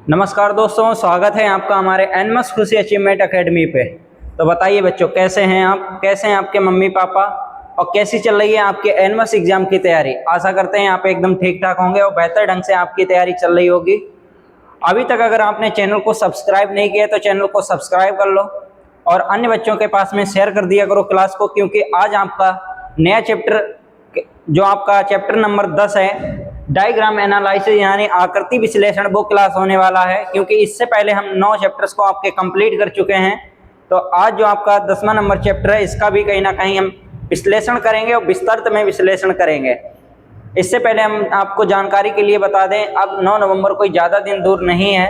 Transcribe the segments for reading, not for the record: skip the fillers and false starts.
नमस्कार दोस्तों, स्वागत है आपका हमारे एनमस खुशी अचीवमेंट एकेडमी पे। तो बताइए बच्चों, कैसे हैं आप, कैसे हैं आपके मम्मी पापा और कैसी चल रही है आपके एनमस एग्जाम की तैयारी। आशा करते हैं आप एकदम ठीक ठाक होंगे और बेहतर ढंग से आपकी तैयारी चल रही होगी। अभी तक अगर आपने चैनल को सब्सक्राइब नहीं किया तो चैनल को सब्सक्राइब कर लो और अन्य बच्चों के पास में शेयर कर दिया करो क्लास को, क्योंकि आज आपका नया चैप्टर जो आपका चैप्टर नंबर 10 है, डायग्राम एनालिसिस यानी आकृति विश्लेषण, वो क्लास होने वाला है। क्योंकि इससे पहले हम 9 चैप्टर्स को आपके कंप्लीट कर चुके हैं, तो आज जो आपका 10वां नंबर चैप्टर है इसका भी कहीं ना कहीं हम विश्लेषण करेंगे और विस्तृत में विश्लेषण करेंगे। इससे पहले हम आपको जानकारी के लिए बता दें, अब 9 नवंबर कोई ज़्यादा दिन दूर नहीं है,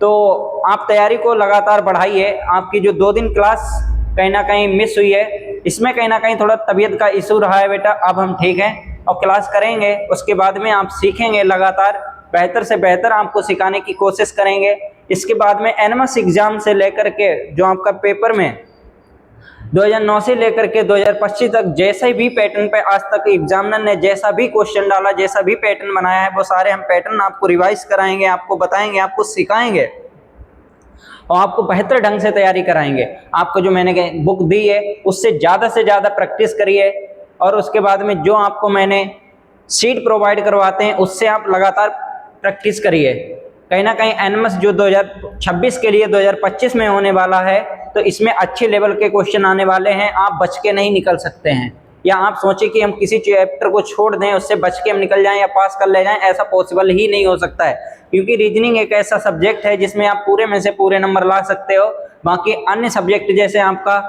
तो आप तैयारी को लगातार बढ़ाइए। आपकी जो 2 दिन क्लास कहीं ना कहीं मिस हुई है, इसमें कहीं ना कहीं थोड़ा तबीयत का इशू रहा है बेटा। अब हम ठीक हैं और क्लास करेंगे, उसके बाद में आप सीखेंगे, लगातार बेहतर से बेहतर आपको सिखाने की कोशिश करेंगे। इसके बाद में एनमस एग्जाम से लेकर के जो आपका पेपर में 2009 से लेकर के 2025 तक जैसे भी पैटर्न पे आज तक एग्जामिनर ने जैसा भी क्वेश्चन डाला, जैसा भी पैटर्न बनाया है, वो सारे हम पैटर्न आपको रिवाइज कराएंगे, आपको बताएंगे, आपको सिखाएंगे और आपको बेहतर ढंग से तैयारी कराएंगे। आपको जो मैंने बुक दी है उससे ज़्यादा से ज़्यादा प्रैक्टिस करिए और उसके बाद में जो आपको मैंने सीट प्रोवाइड करवाते हैं उससे आप लगातार प्रैक्टिस करिए। कहीं ना कहीं एनमस जो 2026 के लिए 2025 में होने वाला है, तो इसमें अच्छे लेवल के क्वेश्चन आने वाले हैं, आप बच के नहीं निकल सकते हैं। या आप सोचें कि हम किसी चैप्टर को छोड़ दें, उससे बच के हम निकल जाएं या पास कर ले जाएं, ऐसा पॉसिबल ही नहीं हो सकता है। क्योंकि रीजनिंग एक ऐसा सब्जेक्ट है जिसमें आप पूरे में से पूरे नंबर ला सकते हो। बाकी अन्य सब्जेक्ट जैसे आपका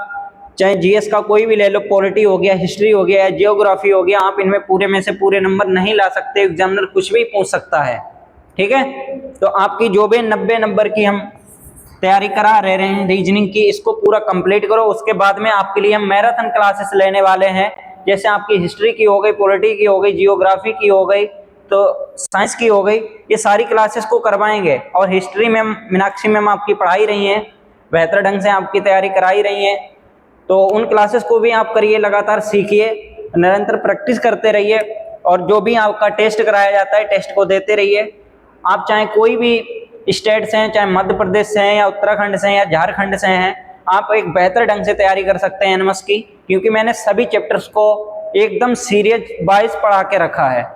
चाहे जीएस का कोई भी ले लो, पॉलिटी हो गया, हिस्ट्री हो गया, जियोग्राफी हो गया, आप इनमें पूरे में से पूरे नंबर नहीं ला सकते। एग्जामिनर कुछ भी पूछ सकता है, ठीक है। तो आपकी जो भी 90 नंबर की हम तैयारी करा रहे हैं रीजनिंग की, इसको पूरा कंप्लीट करो। उसके बाद में आपके लिए हम मैराथन क्लासेस लेने वाले हैं, जैसे आपकी हिस्ट्री की हो गई, पॉलिटी की हो गई, जियोग्राफी की हो गई, तो साइंस की हो गई, ये सारी क्लासेस को करवाएंगे। और हिस्ट्री में मीनाक्षी मैम आपकी पढ़ाई रही हैं, बेहतर ढंग से आपकी तैयारी कराई रही हैं, तो उन क्लासेस को भी आप करिए, लगातार सीखिए, निरंतर प्रैक्टिस करते रहिए। और जो भी आपका टेस्ट कराया जाता है, टेस्ट को देते रहिए। आप चाहे कोई भी स्टेट से हैं, चाहे मध्य प्रदेश से हैं या उत्तराखंड से हैं या झारखंड से हैं, आप एक बेहतर ढंग से तैयारी कर सकते हैं एनमस की। क्योंकि मैंने सभी चैप्टर्स को एकदम सीरियस वाइज पढ़ा के रखा है।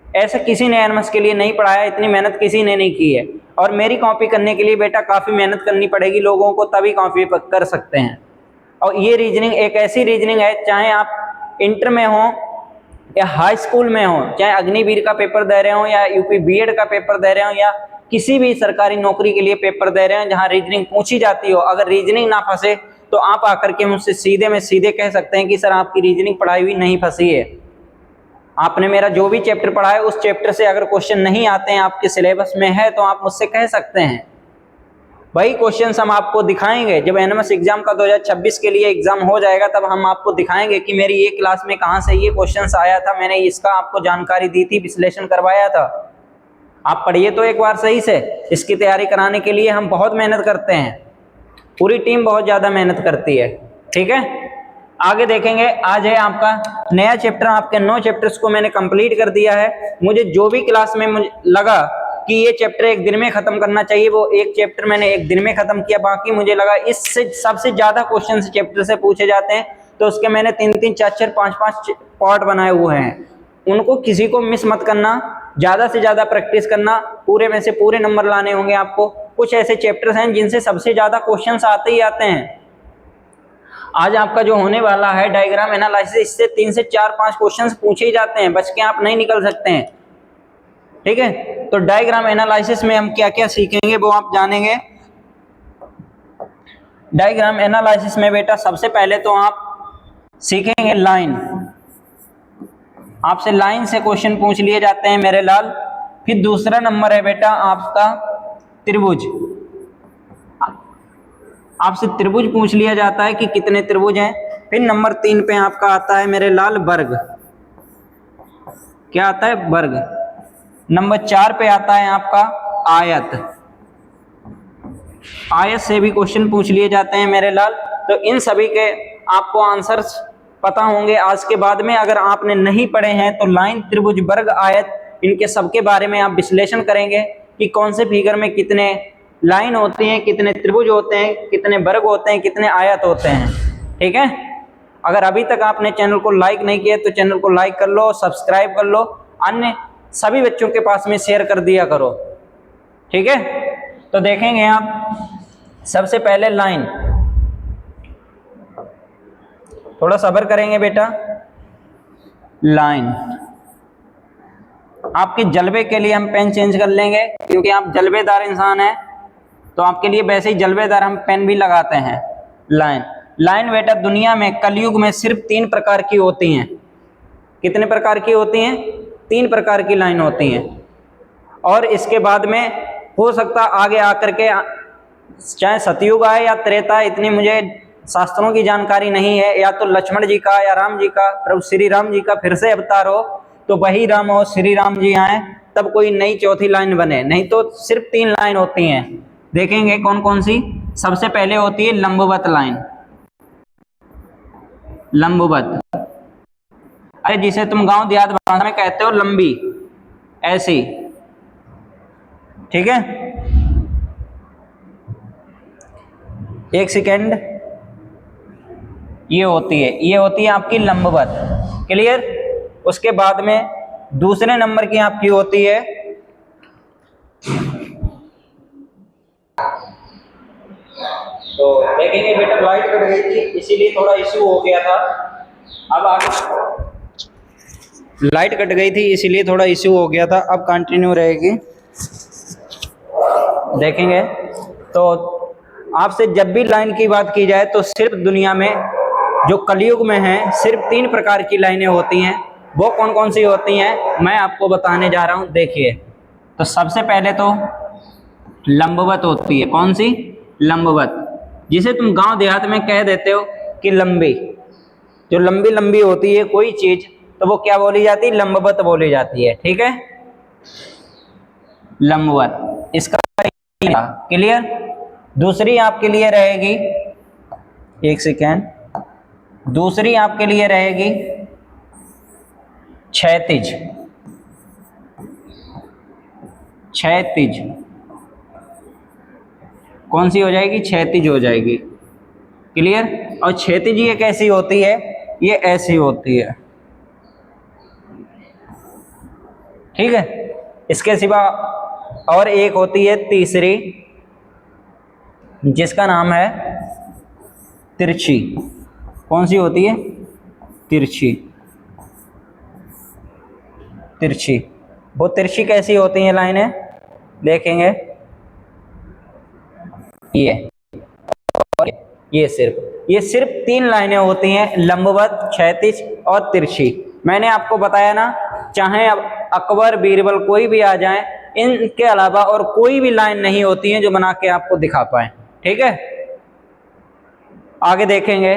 ऐसे किसी ने एनमस के लिए नहीं पढ़ाया, इतनी मेहनत किसी ने नहीं की है। और मेरी कॉपी करने के लिए बेटा काफ़ी मेहनत करनी पड़ेगी लोगों को, तभी कॉपी कर सकते हैं। और ये रीजनिंग एक ऐसी रीजनिंग है, चाहे आप इंटर में हो या हाई स्कूल में हो, चाहे अग्निवीर का पेपर दे रहे हो या यूपी बीएड का पेपर दे रहे हो या किसी भी सरकारी नौकरी के लिए पेपर दे रहे हैं जहां रीजनिंग पूछी जाती हो, अगर रीजनिंग ना फंसे तो आप आकर के मुझसे सीधे में सीधे कह सकते हैं कि सर आपकी रीजनिंग पढ़ाई हुई नहीं फंसी है। आपने मेरा जो भी चैप्टर पढ़ा है उस चैप्टर से अगर क्वेश्चन नहीं आते हैं, आपके सिलेबस में है, तो आप मुझसे कह सकते हैं। वही क्वेश्चंस हम आपको दिखाएंगे जब एनएमएस एग्जाम का 2026 के लिए एग्जाम हो जाएगा, तब हम आपको दिखाएंगे कि मेरी ये क्लास में कहाँ से ये क्वेश्चंस आया था, मैंने इसका आपको जानकारी दी थी, विश्लेषण करवाया था। आप पढ़िए तो एक बार सही से। इसकी तैयारी कराने के लिए हम बहुत मेहनत करते हैं, पूरी टीम बहुत ज़्यादा मेहनत करती है, ठीक है। आगे देखेंगे, आज है आपका नया चैप्टर। आपके 9 चैप्टर्स को मैंने कंप्लीट कर दिया है। मुझे जो भी क्लास में मुझे लगा कि ये चैप्टर एक दिन में खत्म करना चाहिए, वो एक चैप्टर मैंने एक दिन में खत्म किया। बाकी मुझे लगा इससे सबसे ज्यादा क्वेश्चन चैप्टर से पूछे जाते हैं, तो उसके मैंने 3-3, 4-4, 5-5 पार्ट बनाए हुए हैं। उनको किसी को मिस मत करना, ज्यादा से ज्यादा प्रैक्टिस करना, पूरे में से पूरे नंबर लाने होंगे आपको। कुछ ऐसे चैप्टर्स हैं जिनसे सबसे ज्यादा क्वेश्चन आते ही आते हैं। आज आपका जो होने वाला है डायग्राम एनालिसिस, इससे 3 से 4-5 क्वेश्चन पूछे ही जाते हैं, बच के आप नहीं निकल सकते हैं, ठीक है। तो डायग्राम एनालिसिस में हम क्या क्या सीखेंगे वो आप जानेंगे। डायग्राम एनालिसिस में बेटा सबसे पहले तो आप सीखेंगे लाइन। आपसे लाइन से क्वेश्चन पूछ लिए जाते हैं मेरे लाल। फिर दूसरा नंबर है बेटा आपका त्रिभुज। आपसे त्रिभुज पूछ लिया जाता है कि कितने त्रिभुज हैं। फिर नंबर 3 पे आपका आता है मेरे लाल वर्ग। क्या आता है? वर्ग। नंबर 4 पे आता है आपका आयत। आयत से भी क्वेश्चन पूछ लिए जाते हैं मेरे लाल। तो इन सभी के आपको आंसर्स पता होंगे आज के बाद में। अगर आपने नहीं पढ़े हैं तो लाइन, त्रिभुज, वर्ग, आयत, इनके सबके बारे में आप विश्लेषण करेंगे। कि कौन से फिगर में कितने लाइन होती हैं, कितने त्रिभुज होते हैं, कितने वर्ग होते हैं, कितने आयत होते हैं। ठीक है, अगर अभी तक आपने चैनल को लाइक नहीं किया तो चैनल को लाइक कर लो, सब्सक्राइब कर लो, अन्य सभी बच्चों के पास में शेयर कर दिया करो। ठीक है, तो देखेंगे आप सबसे पहले लाइन, थोड़ा सब्र करेंगे बेटा। लाइन, आपके जलवे के लिए हम पेन चेंज कर लेंगे क्योंकि आप जलवेदार इंसान हैं, तो आपके लिए वैसे ही जलवेदार हम पेन भी लगाते हैं। लाइन, लाइन बेटा दुनिया में कलयुग में सिर्फ 3 प्रकार की होती हैं। कितने प्रकार की होती हैं? 3 प्रकार की लाइन होती हैं। और इसके बाद में हो सकता आगे आकर के चाहे सतयुग आए या त्रेता, इतनी मुझे शास्त्रों की जानकारी नहीं है, या तो लक्ष्मण जी का या राम जी का, प्रभु श्री राम जी का फिर से अवतार हो तो वही राम और श्री राम जी आए तब कोई नई चौथी लाइन बने, नहीं तो सिर्फ 3 लाइन होती हैं। देखेंगे कौन कौन सी। सबसे पहले होती है लंबवत लाइन। लंबवत, अरे जिसे तुम गांव देहात भाषा में कहते हो लंबी, ऐसी। ठीक है, एक सेकेंड, ये होती है आपकी लंबवत। क्लियर। उसके बाद में दूसरे नंबर की आपकी होती है तो देखेंगे बेटा लाइट कट गई थी इसीलिए थोड़ा इश्यू हो गया था। अब आगे लाइट कट गई थी इसीलिए थोड़ा इश्यू हो गया था, अब कंटिन्यू रहेगी। देखेंगे तो आपसे जब भी लाइन की बात की जाए तो सिर्फ दुनिया में जो कलयुग में है सिर्फ 3 प्रकार की लाइनें होती हैं। वो कौन कौन सी होती हैं मैं आपको बताने जा रहा हूं। देखिए, तो सबसे पहले तो लंबवत होती है। कौन सी? लंबवत, जिसे तुम गांव देहात में कह देते हो कि लंबी। जो लंबी लंबी होती है कोई चीज तो वो क्या बोली जाती है? लंबवत बोली जाती है। ठीक है, लंबवत, इसका क्लियर। दूसरी आपके लिए रहेगी, एक सेकेंड, दूसरी आपके लिए रहेगी क्षैतिज। क्षैतिज कौन सी हो जाएगी? क्षैतिज हो जाएगी। क्लियर। और क्षैतिज ये कैसी होती है? ये ऐसी होती है। ठीक है, इसके सिवा और एक होती है तीसरी जिसका नाम है तिरछी। कौन सी होती है? तिरछी। तिरछी, वो तिरछी कैसी होती हैं लाइनें? देखेंगे ये सिर्फ 3 लाइनें होती हैं, लंबवत, क्षैतिज और तिरछी। मैंने आपको बताया ना, चाहे अब अकबर बीरबल कोई भी आ जाए, इनके अलावा और कोई भी लाइन नहीं होती है जो बना के आपको दिखा पाए। ठीक है, आगे देखेंगे।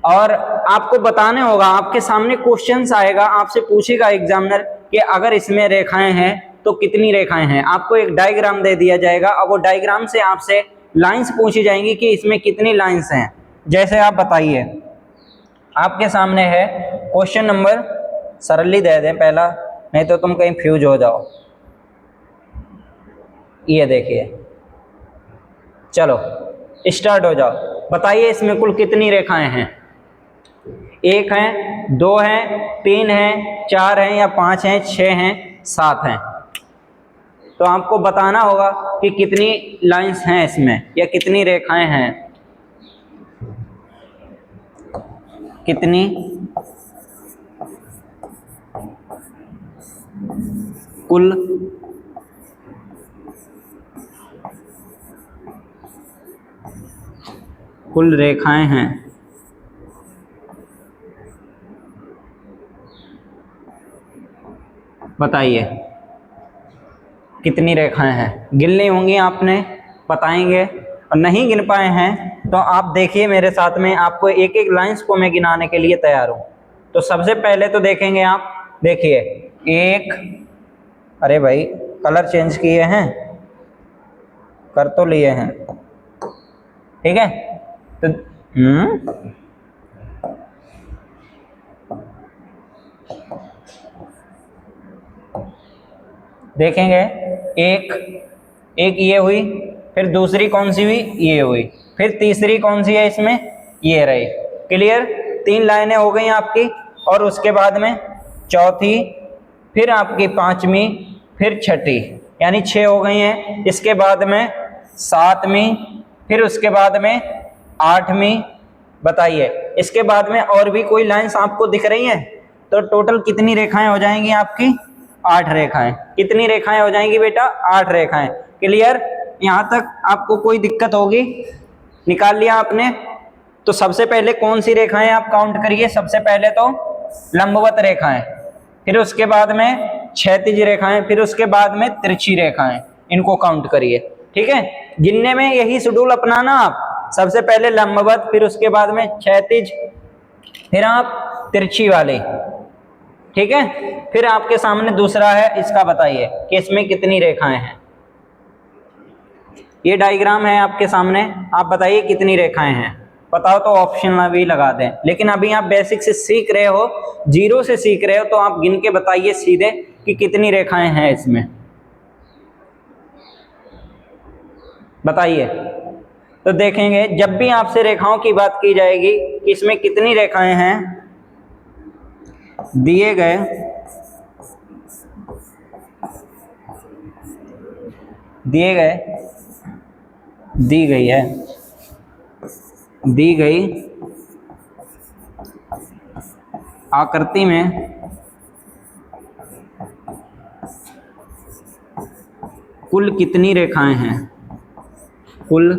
और आपको बताने होगा, आपके सामने क्वेश्चंस आएगा, आपसे पूछेगा एग्जामिनर कि अगर इसमें रेखाएं हैं तो कितनी रेखाएं हैं। आपको एक डायग्राम दे दिया जाएगा और वो डायग्राम से आपसे लाइंस पूछी जाएंगी कि इसमें कितनी लाइंस हैं। जैसे आप बताइए, आपके सामने है क्वेश्चन नंबर, सरली दे दें पहला, नहीं तो तुम कहीं फ्यूज हो जाओ। ये देखिए, चलो स्टार्ट हो जाओ। बताइए इसमें कुल कितनी रेखाएं हैं? 1 हैं, 2 हैं, 3 हैं, 4 हैं या 5 हैं, 6 हैं, 7 हैं। तो आपको बताना होगा कि कितनी लाइंस हैं इसमें या कितनी रेखाएं हैं। कितनी? कुल रेखाएं हैं। बताइए कितनी रेखाएं हैं? गिननी होंगी आपने, बताएंगे। और नहीं गिन पाए हैं तो आप देखिए मेरे साथ में, आपको एक एक लाइंस को मैं गिनाने के लिए तैयार हूं। तो सबसे पहले तो देखेंगे आप, देखिए 1, अरे भाई कलर चेंज किए हैं, कर तो लिए हैं। ठीक है, तो देखेंगे एक, एक ये हुई, फिर दूसरी कौन सी हुई, ये हुई, फिर तीसरी कौन सी है इसमें, ये रही। क्लियर, 3 लाइनें हो गई आपकी। और उसके बाद में चौथी, फिर आपकी पांचवी, फिर छठी, यानी 6 हो गई हैं। इसके बाद में सातवीं, फिर उसके बाद में आठवीं। बताइए इसके बाद में और भी कोई लाइंस आपको दिख रही हैं? तो टोटल कितनी रेखाएं हो जाएंगी आपकी, 8 रेखाएं। कितनी रेखाएं हो जाएंगी बेटा, 8 रेखाएं। क्लियर, यहां तक आपको कोई दिक्कत होगी? निकाल लिया आपने? तो सबसे पहले कौन सी रेखाएं आप काउंट करिए। सबसे पहले तो लंबवत रेखाएं, फिर उसके बाद में क्षैतिज रेखाएं, फिर उसके बाद में तिरछी रेखाएं, इनको काउंट करिए। ठीक है, गिनने में यही शेड्यूल अपनाना आप। सबसे पहले लंबवत, फिर उसके बाद में क्षैतिज, फिर आप तिरछी वाले। ठीक है, फिर आपके सामने दूसरा है, इसका बताइए कि इसमें कितनी रेखाएं हैं। ये डायग्राम है आपके सामने, आप बताइए कितनी रेखाएं हैं। बताओ तो ऑप्शन भी लगा दें। लेकिन अभी आप बेसिक से सीख रहे हो, 0 से सीख रहे हो, तो आप गिन के बताइए सीधे कि कितनी रेखाएं हैं इसमें। बताइए। तो देखेंगे जब भी आपसे रेखाओं की बात की जाएगी कि इसमें कितनी रेखाएं हैं, दिए गए दी गई आकृति में कुल कितनी रेखाएं हैं, कुल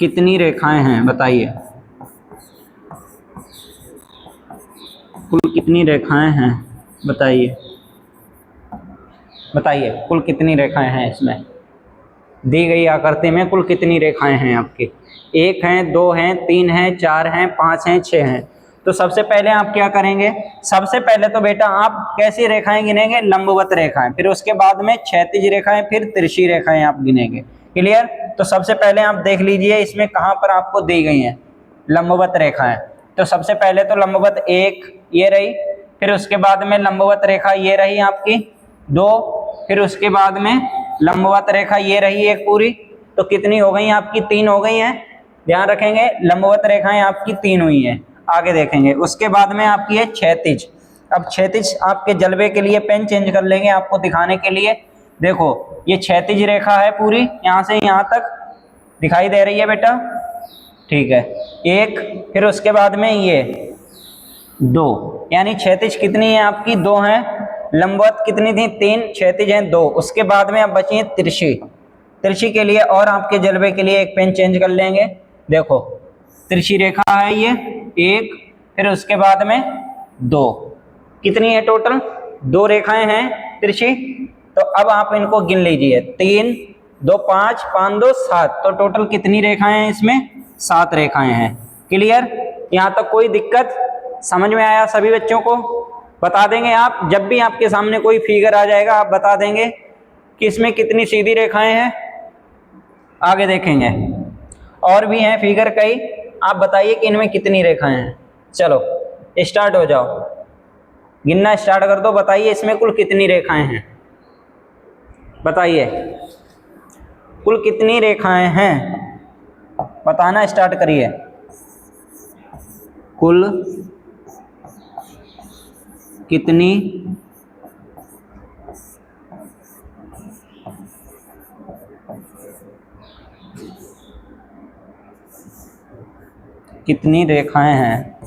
कितनी रेखाएं हैं, बताइए। कुल कितनी रेखाएं हैं, बताइए। बताइए कुल कितनी रेखाएं हैं इसमें, दी गई आकृति में कुल कितनी रेखाएं हैं आपकी। 1 हैं, 2 हैं, 3 हैं, 4 हैं, 5 हैं, 6 हैं। तो सबसे पहले आप क्या करेंगे, सबसे पहले तो बेटा आप कैसी रेखाएं गिनेंगे, लंबवत रेखाएं, फिर उसके बाद में क्षैतिज रेखाएं, फिर तिरछी रेखाएं आप गिनेंगे। क्लियर, तो सबसे पहले आप देख लीजिए इसमें कहां पर आपको दी गई हैं लंबवत रेखाएं। तो सबसे पहले तो लंबवत 1 ये रही, फिर उसके बाद में लंबवत रेखा ये रही आपकी 2, फिर उसके बाद में लंबवत रेखा ये रही एक पूरी। तो कितनी हो गई आपकी, 3 हो गई हैं। ध्यान रखेंगे लंबवत रेखाएं आपकी 3 हुई हैं। आगे देखेंगे उसके बाद में आपकी है क्षैतिज। अब क्षैतिज आपके जलवे के लिए पेन चेंज कर लेंगे आपको दिखाने के लिए। देखो ये क्षैतिज रेखा है पूरी, यहाँ से यहाँ तक दिखाई दे रही है बेटा। ठीक है, 1, फिर उसके बाद में ये 2, यानी क्षैतिज कितनी है आपकी, 2 हैं। लंबवत कितनी थी, 3, क्षैतिज हैं 2। उसके बाद में अब बची है तिरछी। तिरछी के लिए और आपके जलवे के लिए एक पेन चेंज कर लेंगे। देखो तिरछी रेखा है ये 1, फिर उसके बाद में 2। कितनी है टोटल, 2 रेखाएं हैं तिरछी। तो अब आप इनको गिन लीजिए, 3, 2, 5, 5, 2, 7। तो टोटल कितनी रेखाएं हैं इसमें, 7 रेखाएं हैं। क्लियर, यहाँ तक कोई दिक्कत, समझ में आया सभी बच्चों को? बता देंगे आप, जब भी आपके सामने कोई फिगर आ जाएगा आप बता देंगे कि इसमें कितनी सीधी रेखाएं हैं। आगे देखेंगे और भी हैं फिगर कई, आप बताइए कि इनमें कितनी रेखाएं हैं। चलो स्टार्ट हो जाओ, गिनना स्टार्ट कर दो। बताइए इसमें कुल कितनी रेखाएं हैं, बताइए कुल कितनी रेखाएं हैं, बताना स्टार्ट करिए। कुल कितनी कितनी रेखाएं हैं,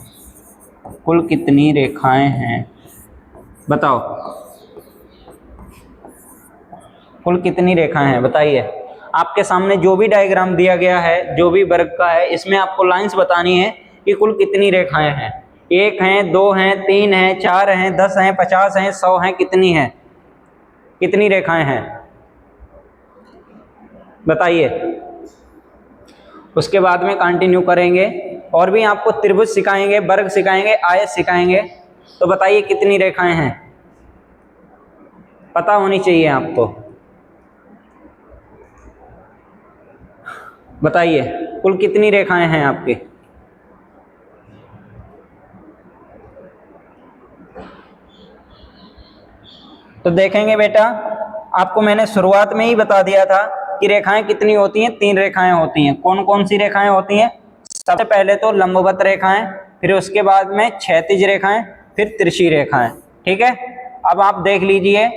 कुल कितनी रेखाएं हैं, बताओ कुल कितनी रेखाएं हैं, बताइए। आपके सामने जो भी डायग्राम दिया गया है, जो भी वर्ग का है, इसमें आपको लाइंस बतानी है कि कुल कितनी रेखाएं हैं। 1 हैं, 2 हैं, 3 हैं, 4 हैं, 10 हैं, 50 हैं, 100 हैं, कितनी हैं, कितनी रेखाएं हैं, बताइए। उसके बाद में कंटिन्यू करेंगे और भी आपको त्रिभुज सिखाएंगे, वर्ग सिखाएंगे, आयत सिखाएंगे। तो बताइए कितनी रेखाएं हैं, पता होनी चाहिए आपको। बताइए कुल कितनी रेखाएं हैं आपकी। तो देखेंगे बेटा आपको मैंने शुरुआत में ही बता दिया था कि रेखाएं कितनी होती हैं, 3 रेखाएं होती हैं। कौन कौन सी रेखाएं होती हैं? सबसे पहले तो लंबवत रेखाएं, फिर उसके बाद में क्षैतिज रेखाएं, फिर तिरछी रेखाएं। ठीक है, अब आप देख लीजिए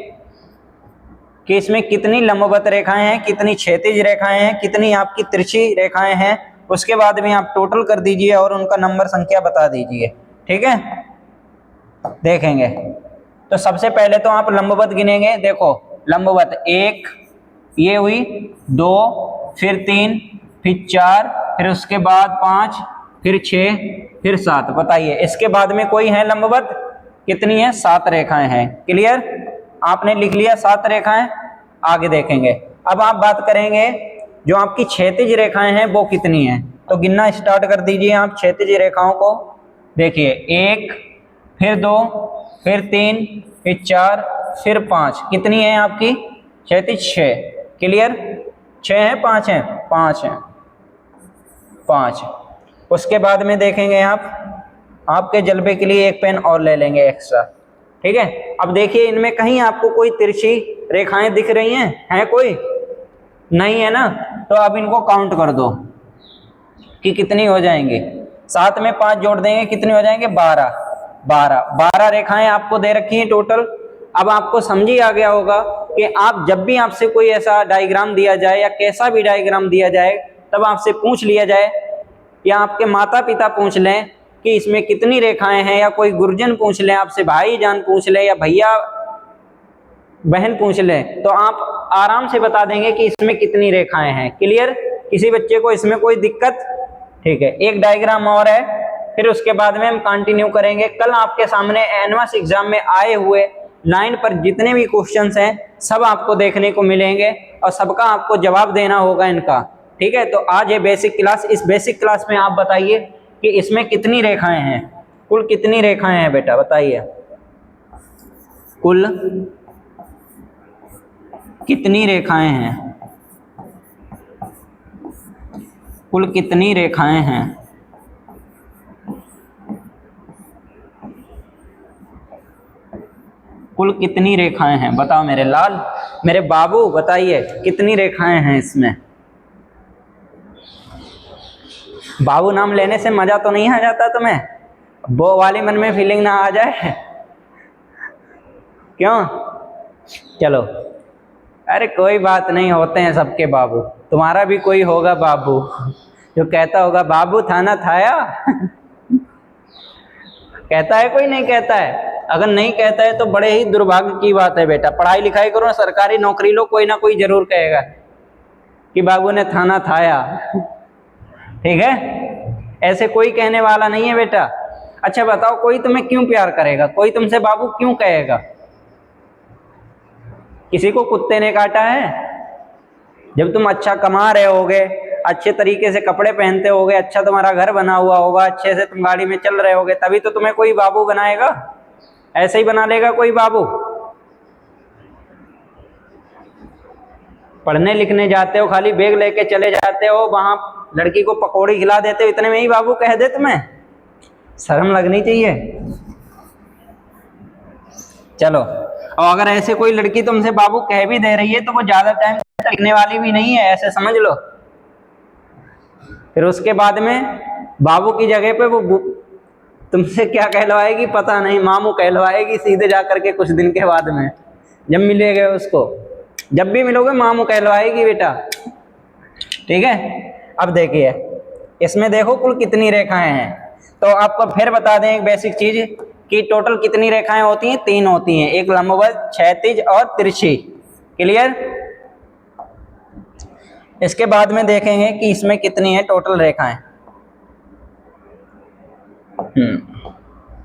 कि इसमें कितनी लंबवत रेखाएं हैं, कितनी क्षैतिज रेखाएं हैं, कितनी आपकी तिरछी रेखाएं हैं। उसके बाद में आप टोटल कर दीजिए और उनका नंबर संख्या बता दीजिए। ठीक है, देखेंगे तो सबसे पहले तो आप लंबवत गिनेंगे। देखो लंबवत 1, ये हुई 2, फिर 3, फिर 4, फिर उसके बाद 5, फिर 6, फिर 7। बताइए इसके बाद में कोई है लंबवत? कितनी है? 7 रेखाएं हैं। क्लियर, आपने लिख लिया 7 रेखाएं। आगे देखेंगे। अब आप बात करेंगे जो आपकी क्षैतिज रेखाएं हैं वो कितनी हैं। तो गिनना स्टार्ट कर दीजिए आप क्षैतिज रेखाओं को। देखिए 1, फिर 2, फिर 3, फिर 4, फिर 5। कितनी है आपकी क्षैतिज? 6। क्लियर, 6 है, 5 है? 5 है, 5। उसके बाद में देखेंगे आप, आपके जलवे के लिए एक पेन और ले लेंगे एक्स्ट्रा। ठीक है, अब देखिए इनमें कहीं आपको कोई तिरछी रेखाएं दिख रही हैं? है कोई? नहीं है ना? तो अब इनको काउंट कर दो कि कितनी हो जाएंगी। 7 में 5 जोड़ देंगे, कितनी हो जाएंगे? 12 रेखाएं आपको दे रखी हैं टोटल। अब आपको समझ ही आ गया होगा कि आप जब भी आपसे कोई ऐसा डायग्राम दिया जाए या कैसा भी डायग्राम दिया जाए, तब आपसे पूछ लिया जाए या आपके माता पिता पूछ लें कि इसमें कितनी रेखाएं हैं, या कोई गुरुजन पूछ लें आपसे, भाईजान पूछ ले या भैया बहन पूछ ले, तो आप आराम से बता देंगे कि इसमें कितनी रेखाएं हैं। क्लियर, किसी बच्चे को इसमें कोई दिक्कत? ठीक है, एक डायग्राम और है, फिर उसके बाद में हम कंटिन्यू करेंगे। कल आपके सामने एनवास एग्जाम में आए हुए लाइन पर जितने भी क्वेश्चंस हैं सब आपको देखने को मिलेंगे और सबका आपको जवाब देना होगा इनका। ठीक है, तो आज ये बेसिक क्लास। इस बेसिक क्लास में आप बताइए कि इसमें कितनी रेखाएं हैं, कुल कितनी रेखाएं हैं बेटा? बताइए कुल कितनी रेखाएं हैं, कुल कितनी रेखाएं हैं? कुल कितनी रेखाएं हैं? बताओ मेरे लाल, मेरे बाबू, बताइए कितनी रेखाएं हैं इसमें? बाबू नाम लेने से मजा तो नहीं आ जाता तुम्हें? वो वाली मन में फीलिंग ना आ जाए? क्यों? चलो, अरे कोई बात नहीं, होते हैं सबके बाबू। तुम्हारा भी कोई होगा बाबू जो कहता होगा बाबू थाना थाया। कहता है कोई? नहीं कहता है। अगर नहीं कहता है तो बड़े ही दुर्भाग्य की बात है बेटा। पढ़ाई लिखाई करो, सरकारी नौकरी लो, कोई ना कोई जरूर कहेगा कि बाबू ने थाना थाया। ठीक है, ऐसे कोई कहने वाला नहीं है बेटा। अच्छा बताओ, कोई तुम्हें क्यों प्यार करेगा? कोई तुमसे बाबू क्यों कहेगा? किसी को कुत्ते ने काटा है? जब तुम अच्छा कमा रहे होगे, अच्छे तरीके से कपड़े पहनते होगे, अच्छा तुम्हारा घर बना हुआ होगा, अच्छे से तुम गाड़ी में चल रहे होगे, तभी तो तुम्हें कोई बाबू बनाएगा। ऐसे ही बना लेगा कोई बाबू? पढ़ने लिखने जाते हो, खाली बैग लेके चले जाते हो, वहां लड़की को पकौड़ी खिला देते हो, इतने में ही बाबू कह दे तुम्हें? शर्म लगनी चाहिए। चलो, और अगर ऐसे कोई लड़की तुमसे बाबू कह भी दे रही है तो वो ज्यादा टाइम टिकने वाली भी नहीं है, ऐसे समझ लो। फिर उसके बाद में बाबू की जगह पे वो तुमसे क्या कहलवाएगी पता नहीं, मामू कहलवाएगी सीधे जा करके कुछ दिन के बाद में। जब मिलेगे उसको, जब भी मिलोगे मामू कहलवाएगी बेटा। ठीक है, अब देखिए इसमें देखो कुल कितनी रेखाएं हैं। तो आपको फिर बता दें एक बेसिक चीज कि टोटल कितनी रेखाएं होती हैं? 3 होती हैं, एक लंबवत, क्षैतिज और तिरछी। क्लियर, इसके बाद में देखेंगे कि इसमें कितनी है टोटल रेखाएं।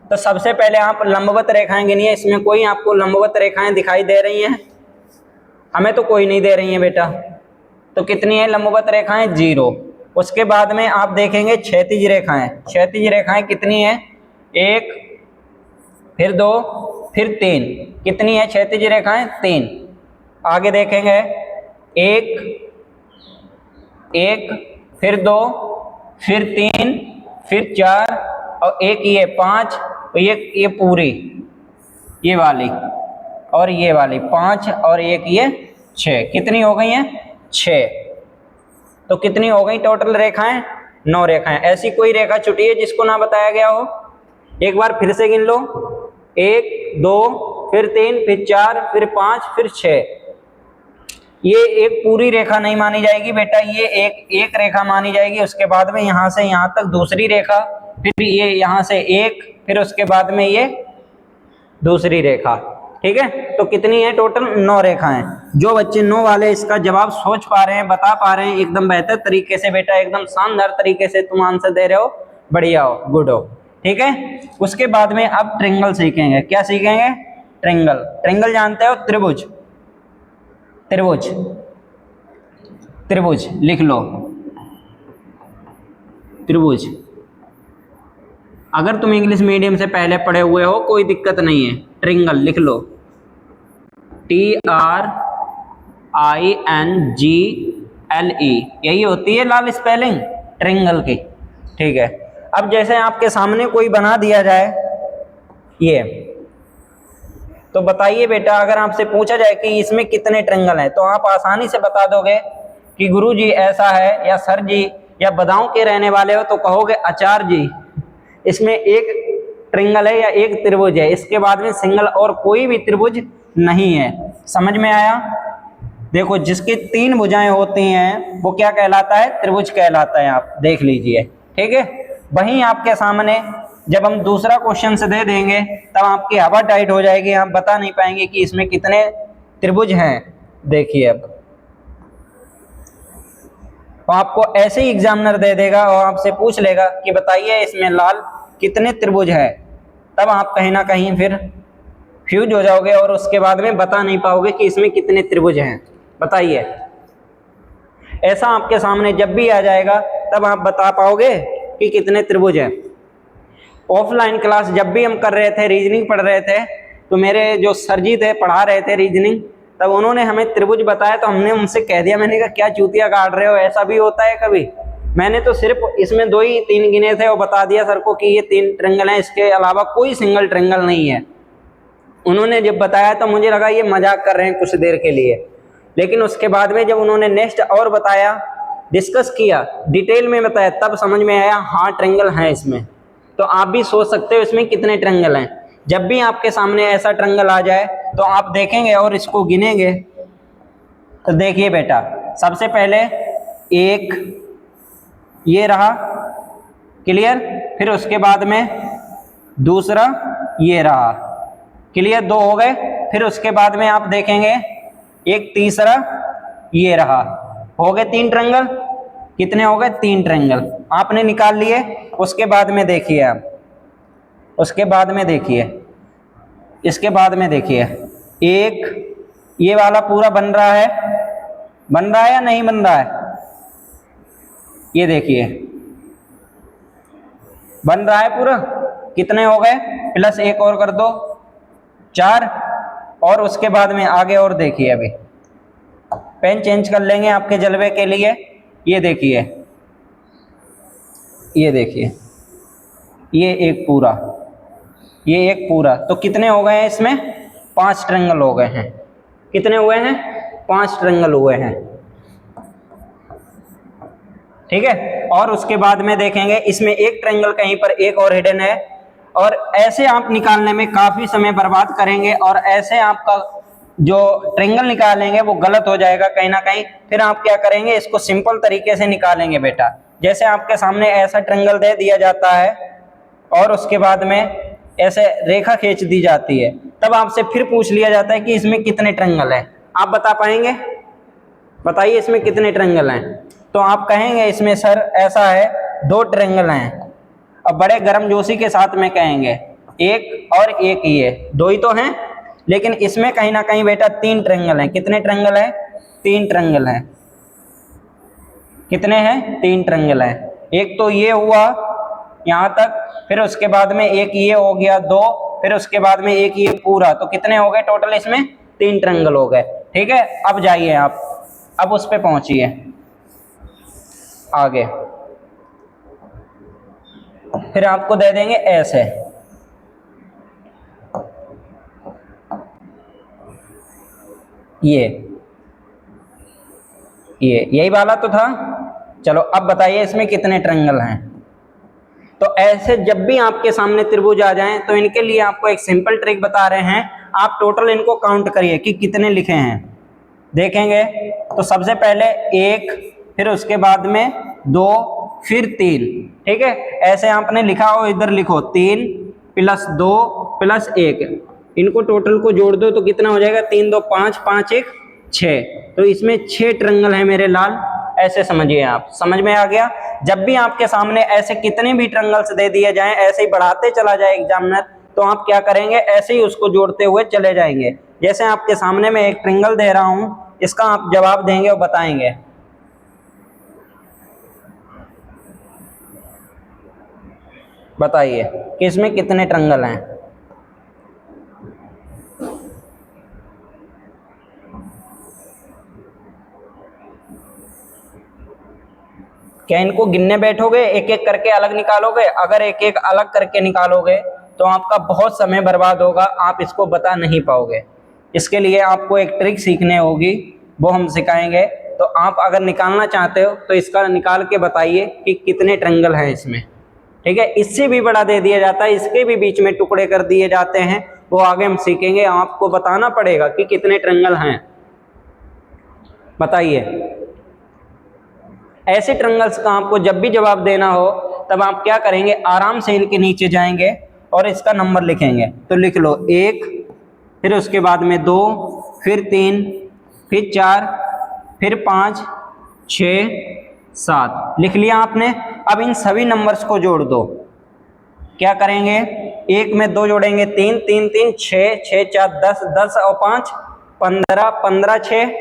तो सबसे पहले आप लंबवत रेखाएं गिनिए। इसमें कोई आपको लंबवत रेखाएं दिखाई दे रही हैं? हमें तो कोई नहीं दे रही है बेटा। तो कितनी है लंबवत रेखाएं? 0। उसके बाद में आप देखेंगे क्षैतिज रेखाएं। क्षैतिज रेखाएं कितनी है? 1, फिर 2, फिर 3। कितनी है क्षैतिज रेखाएं? 3। आगे देखेंगे 1, फिर 2, फिर 3, फिर 4 और एक ये 5, और ये पूरी ये वाली और ये वाली 5 और एक ये 6, कितनी हो गई हैं 6। तो कितनी हो गई टोटल रेखाएं 9 रेखाएं। ऐसी कोई रेखा छुटी है जिसको ना बताया गया हो? एक बार फिर से गिन लो, 1 2 फिर 3 फिर 4 फिर 5 फिर 6। ये एक पूरी रेखा नहीं मानी जाएगी बेटा, ये एक रेखा मानी जाएगी। उसके बाद में यहाँ से यहाँ तक दूसरी रेखा, फिर ये यहाँ से एक, फिर उसके बाद में ये दूसरी रेखा। ठीक है, तो कितनी है टोटल 9 रेखाएं। जो बच्चे 9 वाले इसका जवाब सोच पा रहे हैं, बता पा रहे हैं एकदम बेहतर तरीके से बेटा, एकदम शानदार तरीके से तुम आंसर दे रहे हो, बढ़िया हो, गुड हो। ठीक है, उसके बाद में अब ट्रिंगल सीखेंगे। क्या सीखेंगे? ट्रिंगल। ट्रिंगल जानते हो? त्रिभुज, त्रिभुज, त्रिभुज लिख लो, त्रिभुज। अगर तुम इंग्लिश मीडियम से पहले पढ़े हुए हो कोई दिक्कत नहीं है, ट्रिंगल लिख लो, TRINGLE, यही होती है लाल स्पेलिंग ट्रिंगल की। ठीक है, अब जैसे आपके सामने कोई बना दिया जाए ये, तो बताइए बेटा, अगर आपसे पूछा जाए कि इसमें कितने ट्रिंगल हैं, तो आप आसानी से बता दोगे कि गुरुजी ऐसा है, या सर जी, या बदाऊं के रहने वाले हो तो कहोगे आचार्य जी इसमें एक ट्रिंगल है या एक त्रिभुज है, इसके बाद में सिंगल और कोई भी त्रिभुज नहीं है। समझ में आया? देखो, जिसकी 3 भुजाएं होती हैं वो क्या कहलाता है? त्रिभुज कहलाता है। आप देख लीजिए। ठीक है, वहीं आपके सामने जब हम दूसरा क्वेश्चन से दे देंगे तब आपकी हवा टाइट हो जाएगी, आप बता नहीं पाएंगे कि इसमें कितने त्रिभुज हैं। देखिए, अब तो आपको ऐसे ही एग्जामिनर दे देगा और आपसे पूछ लेगा कि बताइए इसमें लाल कितने त्रिभुज है, तब आप कहीं ना कहीं फिर फ्यूज हो जाओगे और उसके बाद में बता नहीं पाओगे कि इसमें कितने त्रिभुज हैं। बताइए, ऐसा आपके सामने जब भी आ जाएगा तब आप बता पाओगे कि कितने त्रिभुज हैं। ऑफलाइन क्लास जब भी हम कर रहे थे, रीजनिंग पढ़ रहे थे, तो मेरे जो सर जी थे पढ़ा रहे थे रीजनिंग, तब उन्होंने हमें त्रिभुज बताया तो हमने उनसे कह दिया, मैंने कहा क्या चूतिया काट रहे हो, ऐसा भी होता है कभी? मैंने तो सिर्फ इसमें 2 ही 3 गिने थे और बता दिया सर को कि ये 3 ट्रिंगल हैं, इसके अलावा कोई सिंगल ट्रिंगल नहीं है। उन्होंने जब बताया तो मुझे लगा ये मजाक कर रहे हैं कुछ देर के लिए, लेकिन उसके बाद में जब उन्होंने नेक्स्ट और बताया, डिस्कस किया, डिटेल में बताया, तब समझ में आया हाँ ट्रिंगल हैं इसमें। तो आप भी सोच सकते हो इसमें कितने ट्रिंगल हैं। जब भी आपके सामने ऐसा ट्रिंगल आ जाए तो आप देखेंगे और इसको गिनेंगे। तो देखिए बेटा, सबसे पहले एक ये रहा, क्लियर, फिर उसके बाद में दूसरा ये रहा, क्लियर, 2 हो गए। फिर उसके बाद में आप देखेंगे एक तीसरा ये रहा, हो गए 3 ट्रायंगल। कितने हो गए? 3 ट्रायंगल आपने निकाल लिए। उसके बाद में देखिए आप, उसके बाद में देखिए, इसके बाद में देखिए, एक ये वाला पूरा बन रहा है, बन रहा है या नहीं बन रहा है? ये देखिए बन रहा है पूरा। कितने हो गए? प्लस एक और कर दो, 4। और उसके बाद में आगे और देखिए, अभी पेन चेंज कर लेंगे आपके जलवे के लिए। ये देखिए, ये देखिए, ये एक पूरा, ये एक पूरा। तो कितने हो गए हैं इसमें? 5 ट्रायंगल हो गए हैं। कितने हुए हैं? 5 ट्रायंगल हुए हैं। ठीक है, और उसके बाद में देखेंगे इसमें एक ट्रायंगल कहीं पर एक और हिडन है, और ऐसे आप निकालने में काफी समय बर्बाद करेंगे, और ऐसे आपका जो ट्रायंगल निकालेंगे वो गलत हो जाएगा कहीं ना कहीं। फिर आप क्या करेंगे, इसको सिंपल तरीके से निकालेंगे बेटा। जैसे आपके सामने ऐसा ट्रायंगल दे दिया जाता है और उसके बाद में ऐसे रेखा खींच दी जाती है, तब आपसे फिर पूछ लिया जाता है कि इसमें कितने ट्रायंगल हैं। आप बता पाएंगे? बताइए इसमें कितने ट्रायंगल हैं? तो आप कहेंगे इसमें सर ऐसा है 2 ट्रायंगल हैं, और बड़े गर्मजोशी के साथ में कहेंगे एक और एक, ये 2 ही तो हैं, लेकिन इसमें कहीं ना कहीं बेटा 3 ट्रायंगल हैं। कितने ट्रायंगल हैं? 3 ट्रायंगल हैं। कितने हैं? 3 ट्रायंगल हैं। एक तो ये हुआ यहाँ तक, फिर उसके बाद में एक ये हो गया 2, फिर उसके बाद में एक ये पूरा। तो कितने हो गए टोटल? इसमें 3 ट्रायंगल हो गए। ठीक है, अब जाइए आप, अब उस पे पहुंचिए आगे। फिर आपको दे देंगे ऐसे, ये यही वाला तो था। चलो अब बताइए इसमें कितने ट्रायंगल हैं। तो ऐसे जब भी आपके सामने त्रिभुज आ जाएं तो इनके लिए आपको एक सिंपल ट्रिक बता रहे हैं। आप टोटल इनको काउंट करिए कि कितने लिखे हैं, देखेंगे। तो सबसे पहले 1, फिर उसके बाद में 2, फिर 3, ठीक है। ऐसे आपने लिखा हो, इधर लिखो 3 + 2 + 1, इनको टोटल को जोड़ दो तो कितना हो जाएगा, 3 2 5, 5 1 6। तो इसमें 6 ट्रायंगल है मेरे लाल, ऐसे समझिए आप। समझ में आ गया। जब भी आपके सामने ऐसे कितने भी ट्रायंगल्स दे दिए जाएं, ऐसे ही बढ़ाते चला जाए एग्जामिनर, तो आप क्या करेंगे, ऐसे ही उसको जोड़ते हुए चले जाएंगे। जैसे आपके सामने मैं एक ट्रायंगल दे रहा हूं, इसका आप जवाब देंगे और बताएंगे। बताइए कि इसमें कितने ट्रायंगल हैं। क्या इनको गिनने बैठोगे, एक एक करके अलग निकालोगे? अगर एक एक अलग करके निकालोगे तो आपका बहुत समय बर्बाद होगा, आप इसको बता नहीं पाओगे। इसके लिए आपको एक ट्रिक सीखने होगी, वो हम सिखाएंगे। तो आप अगर निकालना चाहते हो तो इसका निकाल के बताइए कि कितने ट्रायंगल हैं इसमें, ठीक है। इससे भी बड़ा दे दिया जाता है, इसके भी बीच में टुकड़े कर दिए जाते हैं, वो आगे हम सीखेंगे। आपको बताना पड़ेगा कि कितने ट्रायंगल हैं, बताइए। ऐसे ट्रायंगल्स का आपको जब भी जवाब देना हो तब आप क्या करेंगे, आराम से इनके नीचे जाएंगे और इसका नंबर लिखेंगे। तो लिख लो 1, फिर उसके बाद में 2, फिर 3, फिर 4, फिर 5 6 7, लिख लिया आपने। अब इन सभी नंबर्स को जोड़ दो। क्या करेंगे, 1 में 2 जोड़ेंगे 3, 3 3 6, 6 4 10, 10 और 5 15, 15 6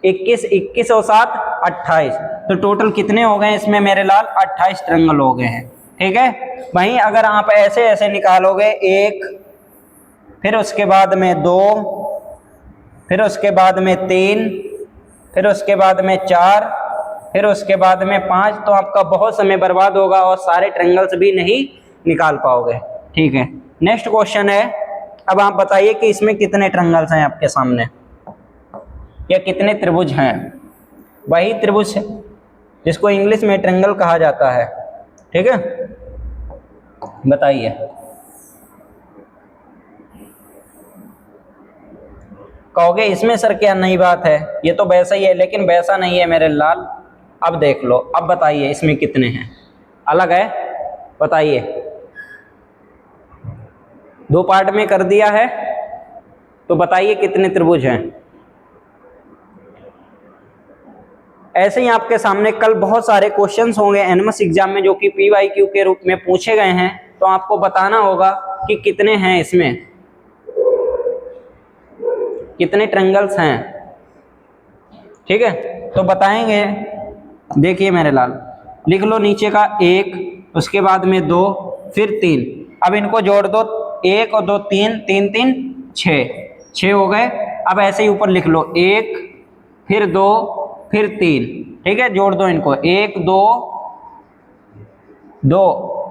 21, 21 और 7 28। तो टोटल कितने हो गए इसमें मेरे लाल, 28 ट्रायंगल हो गए हैं, ठीक है। वहीं अगर आप ऐसे ऐसे निकालोगे, 1, फिर उसके बाद में 2, फिर उसके बाद में 3, फिर उसके बाद में 4, फिर उसके बाद में 5, तो आपका बहुत समय बर्बाद होगा और सारे ट्रायंगल्स भी नहीं निकाल पाओगे, ठीक है। नेक्स्ट क्वेश्चन है, अब आप बताइए कि इसमें कितने ट्रायंगल्स हैं आपके सामने, या कितने त्रिभुज हैं। वही त्रिभुज जिसको इंग्लिश में ट्रायंगल कहा जाता है, ठीक है। बताइए। कहोगे इसमें सर क्या नई बात है, ये तो वैसा ही है, लेकिन वैसा नहीं है मेरे लाल। अब देख लो, अब बताइए इसमें कितने हैं, अलग है, बताइए। 2 पार्ट में कर दिया है, तो बताइए कितने त्रिभुज हैं। ऐसे ही आपके सामने कल बहुत सारे क्वेश्चंस होंगे एनएमएस एग्जाम में जो कि पीवाईक्यू के रूप में पूछे गए हैं, तो आपको बताना होगा कि कितने हैं इसमें, कितने ट्रायंगल्स हैं, ठीक है। तो बताएंगे, देखिए मेरे लाल, लिख लो नीचे का 1, उसके बाद में 2, फिर 3। अब इनको जोड़ दो, 1 और 2 3, 3 3 6 हो गए। अब ऐसे ही ऊपर लिख लो 1, फिर 2, फिर 3, ठीक है। जोड़ दो इनको, 1 2 2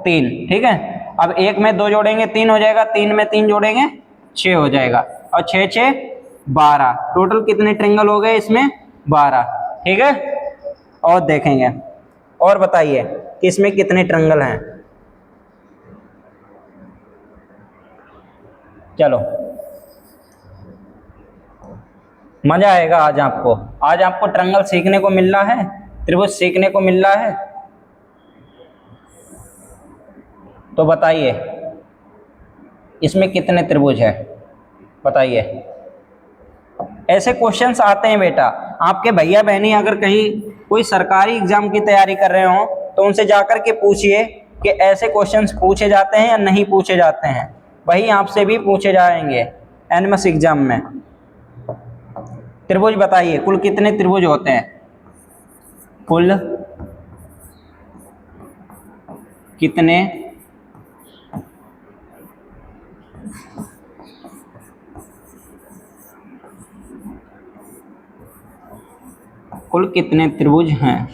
3, ठीक है। अब 1 में 2 जोड़ेंगे 3 हो जाएगा, 3 में 3 जोड़ेंगे 6 हो जाएगा, और 6 6 12। टोटल कितने ट्रायंगल हो गए इसमें, 12, ठीक है। और देखेंगे, और बताइए कि इसमें कितने ट्रायंगल हैं। चलो, मजा आएगा आज आपको। आज आपको ट्रायंगल सीखने को मिल रहा है, त्रिभुज सीखने को मिल रहा है। तो बताइए इसमें कितने त्रिभुज है, बताइए। ऐसे क्वेश्चंस आते हैं बेटा, आपके भैया बहनी अगर कहीं कोई सरकारी एग्जाम की तैयारी कर रहे हो तो उनसे जाकर के पूछिए कि ऐसे क्वेश्चंस पूछे जाते हैं या नहीं पूछे जाते हैं। वही आपसे भी पूछे जाएंगे एनएमएस एग्जाम में। त्रिभुज बताइए, कुल कितने त्रिभुज होते हैं, कुल कितने कुल कितने त्रिभुज हैं,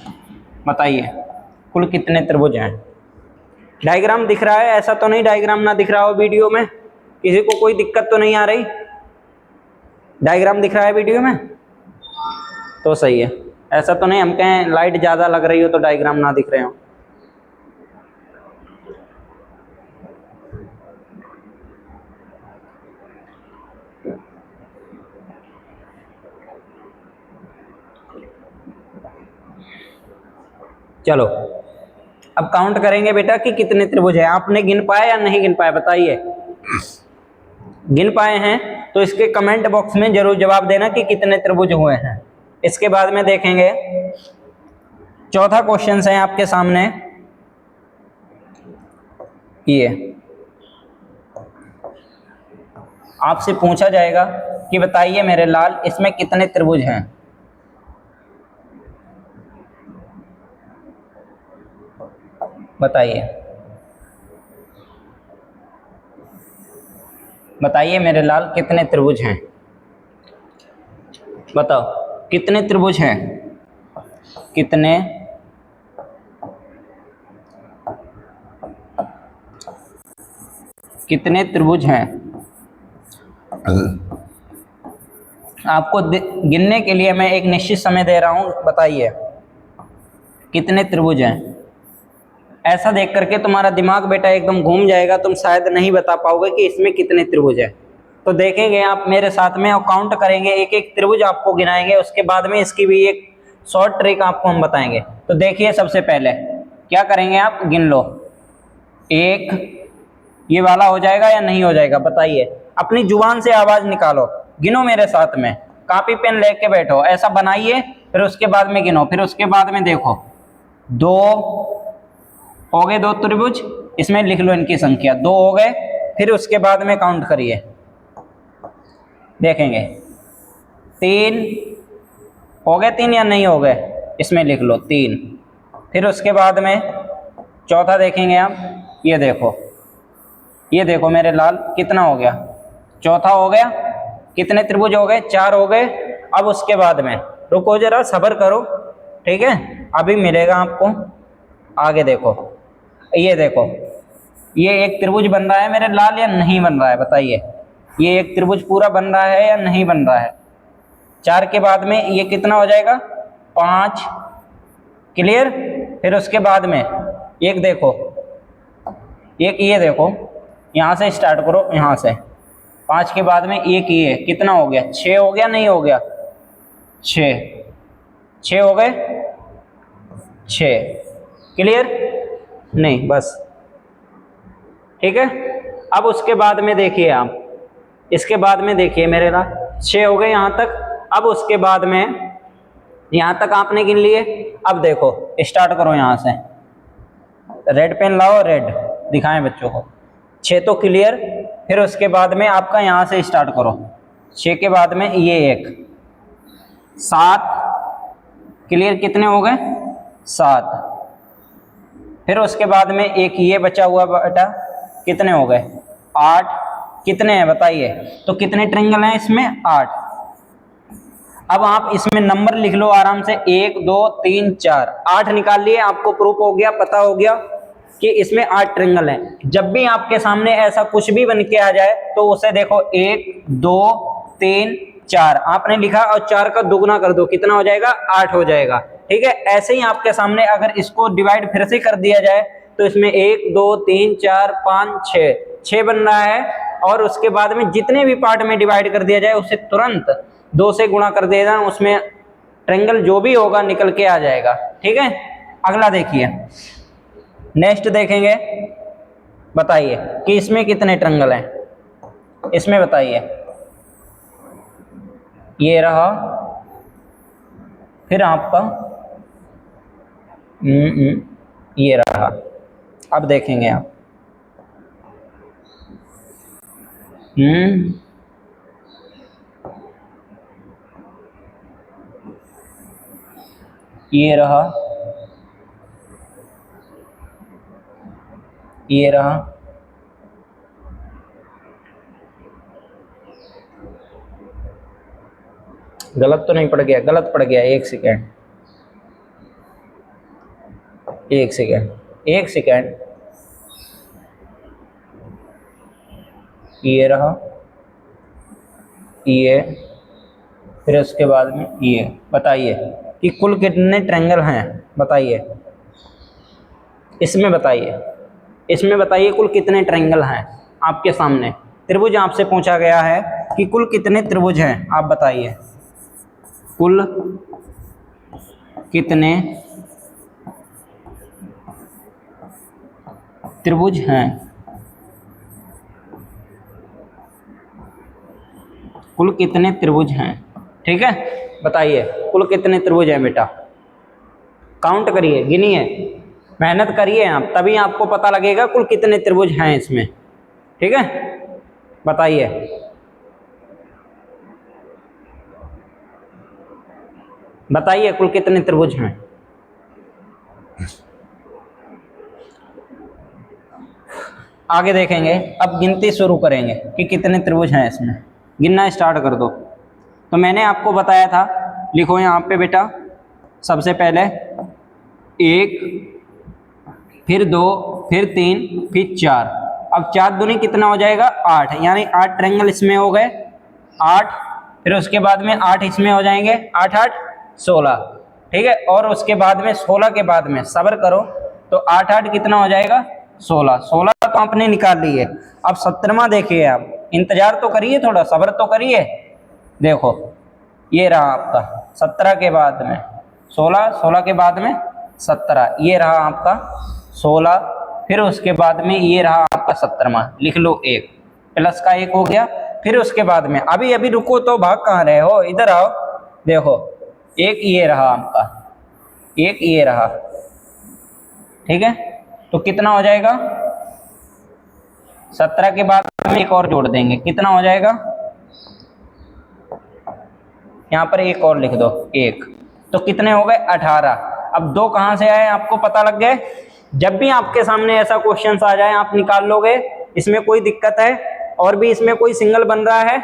बताइए। कुल कितने त्रिभुज हैं। डायग्राम दिख रहा है, ऐसा तो नहीं डायग्राम ना दिख रहा हो वीडियो में, किसी को कोई दिक्कत तो नहीं आ रही। डायग्राम दिख रहा है वीडियो में? तो सही है, ऐसा तो नहीं हम कहें लाइट ज़्यादा लग रही हो तो डायग्राम ना दिख रहे हो। चलो अब काउंट करेंगे बेटा कि कितने त्रिभुज है। आपने गिन पाए या नहीं गिन पाए बताइए। गिन पाए हैं तो इसके कमेंट बॉक्स में जरूर जवाब देना कि कितने त्रिभुज हुए हैं। इसके बाद में देखेंगे चौथा क्वेश्चन है आपके सामने, ये आपसे पूछा जाएगा कि बताइए मेरे लाल इसमें कितने त्रिभुज हैं। बताइए बताइए मेरे लाल कितने त्रिभुज हैं, बताओ कितने त्रिभुज हैं, कितने कितने त्रिभुज हैं। आपको गिनने के लिए मैं एक निश्चित समय दे रहा हूं, बताइए कितने त्रिभुज हैं। ऐसा देख करके तुम्हारा दिमाग बेटा एकदम घूम जाएगा, तुम शायद नहीं बता पाओगे कि इसमें कितने त्रिभुज हैं। तो देखेंगे आप मेरे साथ में और काउंट करेंगे, एक एक त्रिभुज आपको गिनाएंगे, उसके बाद में इसकी भी एक शॉर्ट ट्रिक आपको हम बताएंगे। तो देखिए सबसे पहले क्या करेंगे, आप गिन लो। एक ये वाला हो जाएगा या नहीं हो जाएगा बताइए, अपनी जुबान से आवाज निकालो, गिनो मेरे साथ में, कॉपी पेन लेके बैठो, ऐसा बनाइए, फिर उसके बाद में गिनो, फिर उसके बाद में देखो। दो हो गए, दो त्रिभुज, इसमें लिख लो इनकी संख्या, दो हो गए, फिर उसके बाद में काउंट करिए, देखेंगे। तीन हो गए, तीन या नहीं हो गए, इसमें लिख लो तीन। फिर उसके बाद में चौथा देखेंगे आप, ये देखो मेरे लाल कितना हो गया, चौथा हो गया। कितने त्रिभुज हो गए, चार हो गए। अब उसके बाद में रुको जरा, सब्र करो, ठीक है, अभी मिलेगा आपको। आगे देखो, ये देखो, ये एक त्रिभुज बन रहा है मेरे लाल या नहीं बन रहा है बताइए। ये एक त्रिभुज पूरा बन रहा है या नहीं बन रहा है। चार के बाद में ये कितना हो जाएगा, पाँच, क्लियर। फिर उसके बाद में एक देखो, एक ये देखो, यहाँ से स्टार्ट करो, यहाँ से पाँच के बाद में एक ये कितना हो गया, छः हो गया, नहीं हो गया, छः हो गए, छः, क्लियर, नहीं बस, ठीक है। अब उसके बाद में देखिए आप, इसके बाद में देखिए मेरे ना, छः हो गए यहाँ तक। अब उसके बाद में यहाँ तक आपने गिन लिए। अब देखो स्टार्ट करो यहाँ से, रेड पेन लाओ, रेड दिखाएं बच्चों को। छः तो क्लियर, फिर उसके बाद में आपका यहाँ से स्टार्ट करो, छः के बाद में ये एक, सात, क्लियर, कितने हो गए, सात। फिर उसके बाद में एक ये बचा हुआ बेटा, कितने हो गए, आठ। कितने हैं बताइए, तो कितने ट्रायंगल हैं इसमें, आठ। अब आप इसमें नंबर लिख लो आराम से, एक, दो, तीन, चार, आठ निकाल लिए, आपको प्रूफ हो गया, पता हो गया कि इसमें आठ ट्रायंगल हैं। जब भी आपके सामने ऐसा कुछ भी बन के आ जाए तो उसे देखो, एक, दो, तीन, चार आपने लिखा और चार का दुगना कर दो, कितना हो जाएगा, आठ हो जाएगा, ठीक है। ऐसे ही आपके सामने अगर इसको डिवाइड फिर से कर दिया जाए तो इसमें एक, दो, तीन, चार, पाँच, छः, छः बन रहा है। और उसके बाद में जितने भी पार्ट में डिवाइड कर दिया जाए उसे तुरंत दो से गुणा कर देना, उसमें ट्रायंगल जो भी होगा निकल के आ जाएगा, ठीक है। अगला देखिए, नेक्स्ट देखेंगे, बताइए कि इसमें कितने ट्रायंगल हैं, इसमें बताइए। ये रहा, फिर आपका ये रहा। अब देखेंगे आप, ये रहा, ये रहा, गलत तो नहीं पड़ गया, गलत पड़ गया, एक सेकेंड, एक सेकेंड, एक सेकेंड, ये रहा, ये फिर उसके बाद में ये। बताइए कि कुल कितने ट्रायंगल हैं, बताइए इसमें, बताइए इसमें, बताइए कुल कितने ट्रायंगल हैं आपके सामने। त्रिभुज आपसे पूछा गया है कि कुल कितने त्रिभुज हैं, आप बताइए कुल कितने त्रिभुज हैं, कुल कितने त्रिभुज हैं। ठीक है, बताइए कुल कितने त्रिभुज हैं बेटा, काउंट करिए, गिनिए, मेहनत करिए आप, तभी आपको पता लगेगा कुल कितने त्रिभुज हैं इसमें। ठीक है, बताइए बताइए कुल कितने त्रिभुज हैं। आगे देखेंगे, अब गिनती शुरू करेंगे कि कितने त्रिभुज हैं इसमें, गिनना स्टार्ट कर दो। तो मैंने आपको बताया था, लिखो यहाँ पे बेटा, सबसे पहले 1, फिर 2, फिर 3, फिर 4। अब 4 दूनी कितना हो जाएगा 8, यानी 8 ट्रायंगल इसमें हो गए 8। फिर उसके बाद में 8 इसमें हो जाएंगे, 8 8 16। ठीक है, और उसके बाद में 16 के बाद में सब्र करो, तो 8 8 कितना हो जाएगा 16। 16 तो आपने निकाल लिए। अब 17वां देखिए, आप इंतजार तो करिए, थोड़ा सब्र तो करिए। देखो ये रहा आपका 17 के बाद में 16, 16 के बाद में 17, ये रहा आपका 16। फिर उसके बाद में ये रहा आपका 17वां, लिख लो 1, प्लस का 1 हो गया। फिर उसके बाद में अभी अभी रुको, तो भाग कहाँ रहे हो, इधर आओ। देखो एक ये रहा आपका, एक ये रहा। ठीक है, तो कितना हो जाएगा 17 के बाद में एक और जोड़ देंगे, कितना हो जाएगा, यहाँ पर एक और लिख दो 1, तो कितने हो गए 18। अब 2 कहाँ से आए आपको पता लग गए। जब भी आपके सामने ऐसा क्वेश्चन आ जाए आप निकाल लोगे, इसमें कोई दिक्कत है। और भी इसमें कोई सिंगल बन रहा है,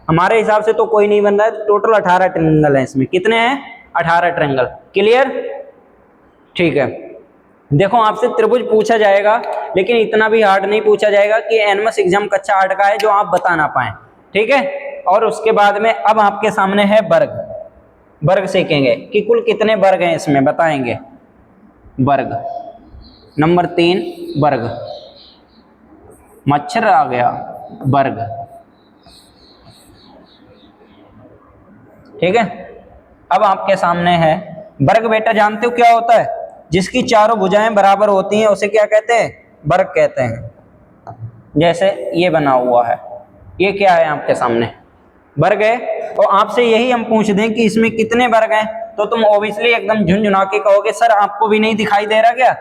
हमारे हिसाब से तो कोई नहीं बन रहा है। टोटल 18 ट्रायंगल है इसमें, कितने हैं 18 ट्रायंगल। क्लियर, ठीक है। देखो आपसे त्रिभुज पूछा जाएगा, लेकिन इतना भी हार्ड नहीं पूछा जाएगा कि एनएमएस एग्जाम कच्चा 8 का है जो आप बता ना पाए। ठीक है, और उसके बाद में अब आपके सामने है वर्ग। वर्ग सीखेंगे कि कुल कितने वर्ग हैं इसमें, बताएंगे। वर्ग नंबर 3 वर्ग, मच्छर आ गया, वर्ग। ठीक है, अब आपके सामने है वर्ग। बेटा जानते हो क्या होता है, जिसकी चारों भुजाएं बराबर होती हैं उसे क्या कहते हैं, वर्ग कहते हैं। जैसे ये बना हुआ है, ये क्या है आपके सामने, वर्ग है। और आपसे यही हम पूछ दें कि इसमें कितने वर्ग हैं, तो तुम ऑब्वियसली एकदम झुंझुना के कहोगे सर आपको भी नहीं दिखाई दे रहा क्या,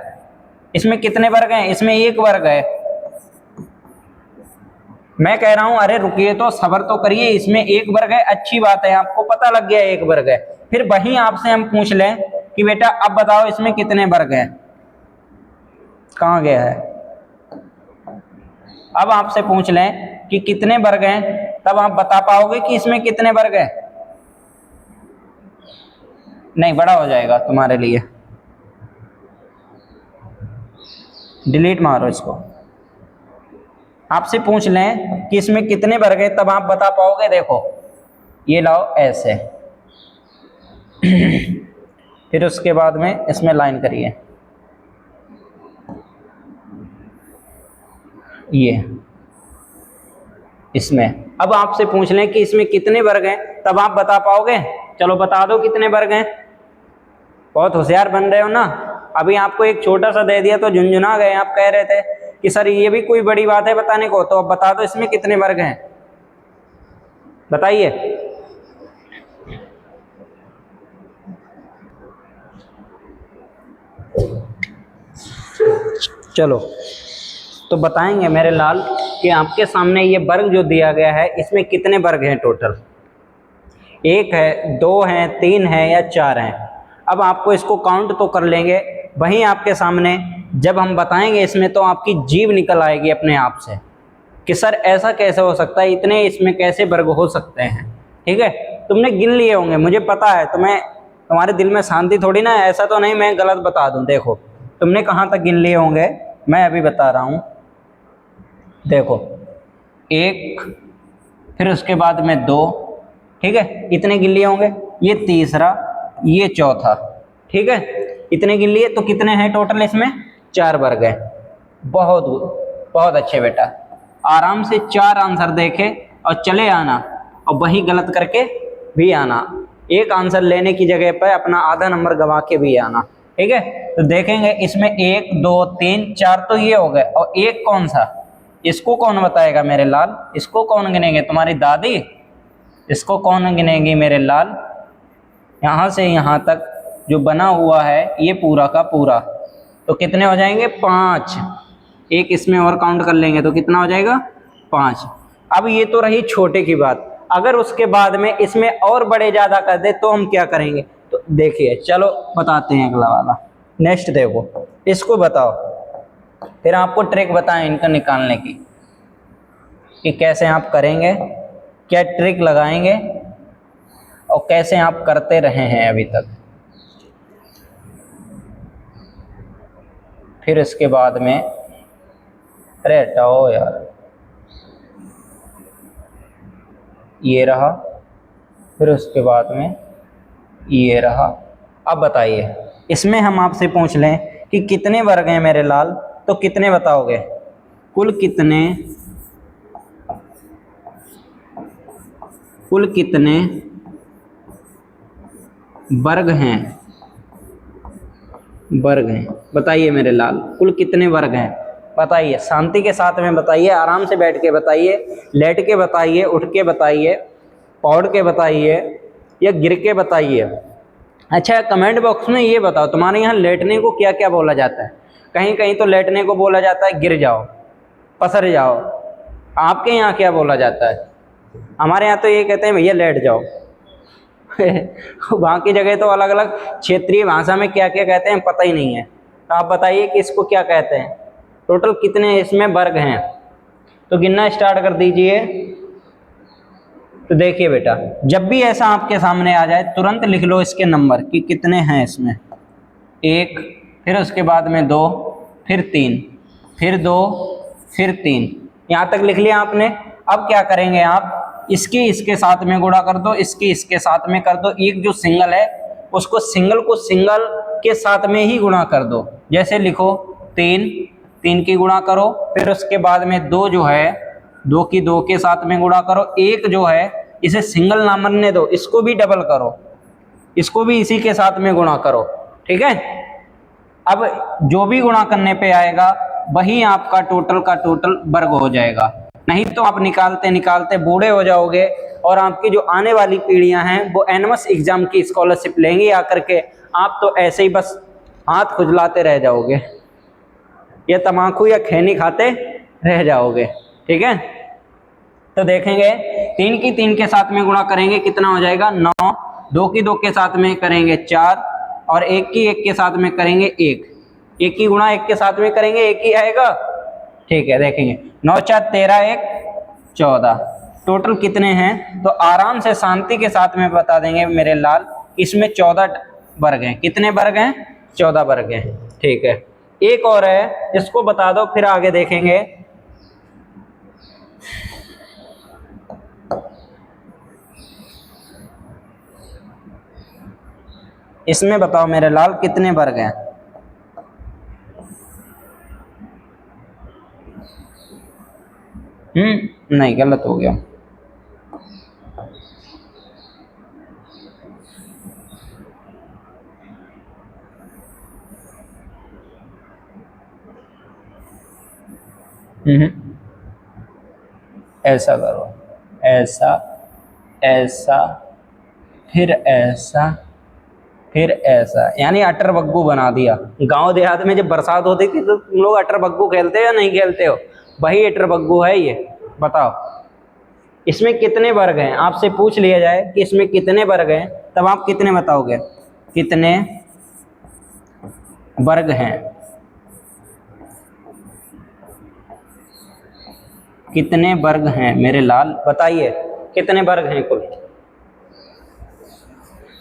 इसमें कितने वर्ग हैं, इसमें 1 वर्ग है। मैं कह रहा हूं अरे रुकिए तो, सब्र तो करिए, इसमें 1 वर्ग है, अच्छी बात है, आपको पता लग गया 1 वर्ग है। फिर वहीं आपसे हम पूछ लें कि बेटा अब बताओ इसमें कितने वर्ग हैं, कहाँ गया है। अब आपसे पूछ लें कि कितने वर्ग हैं, तब आप बता पाओगे कि इसमें कितने वर्ग हैं। नहीं, बड़ा हो जाएगा तुम्हारे लिए, डिलीट मारो इसको। आपसे पूछ लें कि इसमें कितने वर्ग हैं, तब आप बता पाओगे। देखो ये लाओ ऐसे फिर उसके बाद में इसमें लाइन करिए, ये इसमें। अब आपसे पूछ लें कि इसमें कितने वर्ग हैं, तब आप बता पाओगे। चलो बता दो कितने वर्ग हैं, बहुत होशियार बन रहे हो ना। अभी आपको एक छोटा सा दे दिया तो झुंझुना गए, आप कह रहे थे कि सर ये भी कोई बड़ी बात है बताने को, तो अब बता दो इसमें कितने वर्ग हैं, बताइए। चलो तो बताएंगे मेरे लाल कि आपके सामने ये वर्ग जो दिया गया है इसमें कितने वर्ग हैं टोटल, 1 है, 2 हैं, 3 है या 4 हैं। अब आपको इसको काउंट तो कर लेंगे, वहीं आपके सामने जब हम बताएंगे इसमें तो आपकी जीभ निकल आएगी अपने आप से कि सर ऐसा कैसे हो सकता है, इतने इसमें कैसे वर्ग हो सकते हैं। ठीक है, तुमने गिन लिए होंगे, मुझे पता है, तुम्हें तुम्हारे दिल में शांति थोड़ी ना है, ऐसा तो नहीं मैं गलत बता दूं। देखो तुमने कहाँ तक गिन लिए होंगे, मैं अभी बता रहा हूँ। देखो 1, फिर उसके बाद में 2, ठीक है, इतने गिल्ली होंगे, ये तीसरा, ये चौथा, ठीक है, इतने गिल्ली है। तो कितने हैं टोटल इसमें? 4 वर्ग है। बहुत बहुत अच्छे बेटा, आराम से 4 आंसर देखे और चले आना, और वही गलत करके भी आना। एक आंसर लेने की जगह पर अपना आधा नंबर गंवा के भी आना, ठीक है। तो देखेंगे इसमें 1 2 3 4 तो ये हो गए, और एक कौन सा, इसको कौन बताएगा मेरे लाल? इसको कौन गिनेंगे? तुम्हारी दादी? इसको कौन गिनेंगी मेरे लाल? यहाँ से यहाँ तक जो बना हुआ है ये पूरा का पूरा, तो कितने हो जाएंगे? 5। एक इसमें और काउंट कर लेंगे तो कितना हो जाएगा? 5। अब ये तो रही छोटे की बात, अगर उसके बाद में इसमें और बड़े ज़्यादा कर दे तो हम क्या करेंगे? तो देखिए, चलो बताते हैं अगला वाला। नेक्स्ट देखो, इसको बताओ, फिर आपको ट्रिक बताएं इनका निकालने की कि कैसे आप करेंगे, क्या ट्रिक लगाएंगे और कैसे आप करते रहे हैं अभी तक। फिर इसके बाद में, अरे हटाओ यार, ये रहा, फिर उसके बाद में ये रहा। अब बताइए, इसमें हम आपसे पूछ लें कि कितने वर्ग हैं मेरे लाल, तो कितने बताओगे? कुल कितने वर्ग हैं? वर्ग हैं, बताइए मेरे लाल, कुल कितने वर्ग हैं? बताइए, शांति के साथ में बताइए, आराम से बैठ के बताइए, लेट के बताइए, उठ के बताइए, पौड़ के बताइए, या गिर के बताइए। अच्छा, कमेंट बॉक्स में ये बताओ, तुम्हारे यहाँ लेटने को क्या क्या बोला जाता है? कहीं कहीं तो लेटने को बोला जाता है गिर जाओ, पसर जाओ। आपके यहाँ क्या बोला जाता है? हमारे यहाँ तो ये कहते हैं भैया लेट जाओ। वहाँ की जगह तो अलग अलग क्षेत्रीय भाषा में क्या क्या कहते हैं पता ही नहीं है। तो आप बताइए कि इसको क्या कहते हैं। टोटल कितने इसमें वर्ग हैं? तो गिनना स्टार्ट कर दीजिए। तो देखिए बेटा, जब भी ऐसा आपके सामने आ जाए तुरंत लिख लो इसके नंबर कि कितने हैं इसमें। 1, फिर उसके बाद में 2, फिर 3, फिर 2, फिर 3, यहाँ तक लिख लिया आपने। अब क्या करेंगे आप, इसके साथ में गुणा कर दो, इसके साथ में कर दो। एक जो सिंगल है उसको सिंगल को सिंगल के साथ में ही गुणा कर दो। जैसे लिखो 3 की गुणा करो, फिर उसके बाद में 2 जो है 2 की 2 के साथ में गुणा करो। 1 जो है इसे सिंगल ना बनने दो, इसको भी डबल करो, इसको भी इसी के साथ में गुणा करो, ठीक है। अब जो भी गुणा करने पे आएगा वही आपका टोटल का टोटल वर्ग हो जाएगा। नहीं तो आप निकालते निकालते बूढ़े हो जाओगे और आपकी जो आने वाली पीढ़ियां हैं वो एनमस एग्जाम की स्कॉलरशिप लेंगी आकर के, आप तो ऐसे ही बस हाथ खुजलाते रह जाओगे, या तम्बाकू या खैनी खाते रह जाओगे, ठीक है। तो देखेंगे 3 की 3 के साथ में गुणा करेंगे, कितना हो जाएगा? 9। 2 की 2 के साथ में करेंगे 4, और 1 की 1 के साथ में करेंगे 1। 1 की गुणा 1 के साथ में करेंगे 1 ही आएगा, ठीक है। देखेंगे 9 4 13, 1 14। टोटल कितने हैं? तो आराम से शांति के साथ में बता देंगे मेरे लाल, इसमें 14 वर्ग हैं। कितने वर्ग हैं? 14 वर्ग हैं, ठीक है। एक और है, इसको बता दो फिर आगे देखेंगे। इसमें बताओ मेरे लाल कितने वर्ग हैं? नहीं, गलत हो गया। ऐसा करो, ऐसा, ऐसा, फिर ऐसा, फिर ऐसा, यानी अटर बग्गू बना दिया। गांव देहात में जब बरसात होती थी तो तुम लोग अटर बग्गू खेलते हो या नहीं खेलते हो? वही अटर बग्गू है ये। बताओ इसमें कितने वर्ग हैं? आपसे पूछ लिया जाए कि इसमें कितने वर्ग हैं, तब आप कितने बताओगे? कितने वर्ग हैं? कितने वर्ग हैं मेरे लाल? बताइए कितने वर्ग हैं कुल।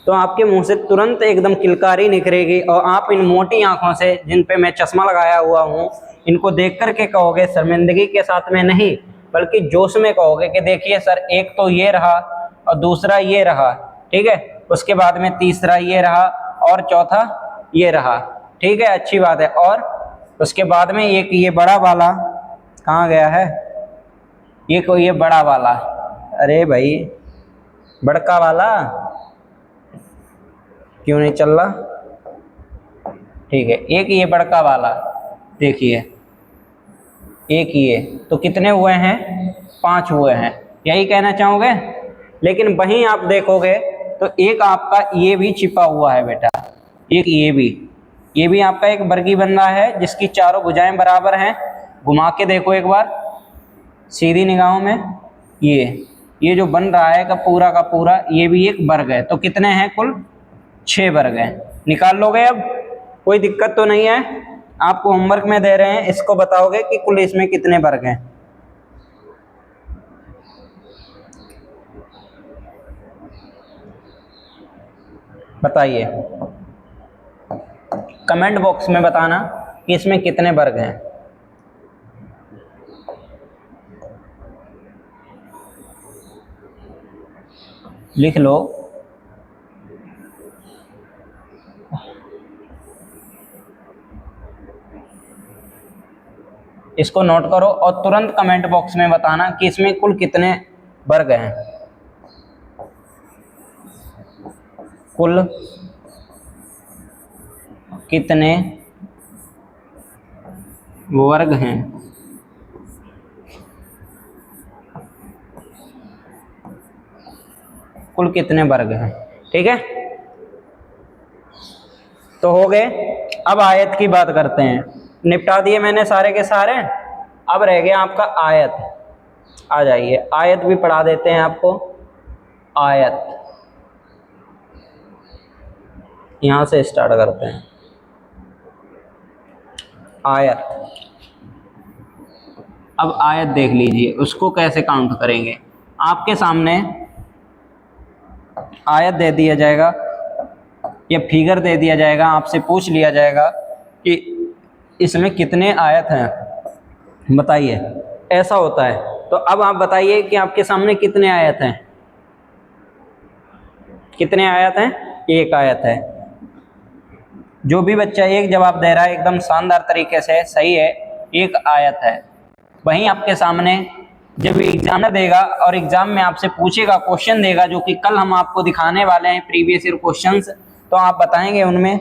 तो आपके मुंह से तुरंत एकदम किलकारी निकलेगी और आप इन मोटी आंखों से, जिन पे मैं चश्मा लगाया हुआ हूँ, इनको देख करके कहोगे, शर्मिंदगी के साथ में नहीं बल्कि जोश में कहोगे कि देखिए सर, एक तो ये रहा और दूसरा ये रहा, ठीक है। उसके बाद में तीसरा ये रहा और चौथा ये रहा, ठीक है, अच्छी बात है। और उसके बाद में एक ये बड़ा वाला कहाँ गया है, ये बड़ा वाला, अरे भाई बड़का वाला क्यों नहीं चल रहा, ठीक है। एक ये बड़का वाला देखिए, एक ये, तो कितने हुए हैं, 5 हुए हैं, यही कहना चाहोगे। लेकिन वहीं आप देखोगे तो एक आपका ये भी छिपा हुआ है बेटा, एक ये भी आपका एक वर्गी बन रहा है जिसकी चारों भुजाएं बराबर हैं। घुमा के देखो एक बार सीधी निगाहों में, ये जो बन रहा है का पूरा ये भी एक वर्ग है। तो कितने हैं, कुल 6 वर्ग हैं। निकाल लोगे अब, कोई दिक्कत तो नहीं है। आपको होमवर्क में दे रहे हैं, इसको बताओगे कि कुल इसमें कितने वर्ग हैं। बताइए, कमेंट बॉक्स में बताना कि इसमें कितने वर्ग हैं। लिख लो। इसको नोट करो और तुरंत कमेंट बॉक्स में बताना कि इसमें कुल कितने वर्ग हैं। कुल कितने वर्ग हैं। कुल कितने वर्ग हैं, ठीक है। तो हो गए। अब आयत की बात करते हैं। निपटा दिए मैंने सारे के सारे। अब रह गया आपका आयत। आ जाइए, आयत भी पढ़ा देते हैं आपको। आयत यहां से स्टार्ट करते हैं। आयत, अब आयत देख लीजिए, उसको कैसे काउंट करेंगे। आपके सामने आयत दे दिया जाएगा या फिगर दे दिया जाएगा, आपसे पूछ लिया जाएगा कि इसमें कितने आयत हैं, बताइए। ऐसा होता है। तो अब आप बताइए कि आपके सामने कितने आयत हैं। कितने आयत हैं, एक आयत है। जो भी बच्चा एक जवाब दे रहा है एकदम शानदार तरीके से, सही है, एक आयत है। वहीं आपके सामने जब एग्जामिनर देगा और एग्जाम में आपसे पूछेगा, क्वेश्चन देगा, जो कि कल हम आपको दिखाने वाले हैं प्रीवियस ईयर क्वेश्चंस, तो आप बताएंगे उनमें।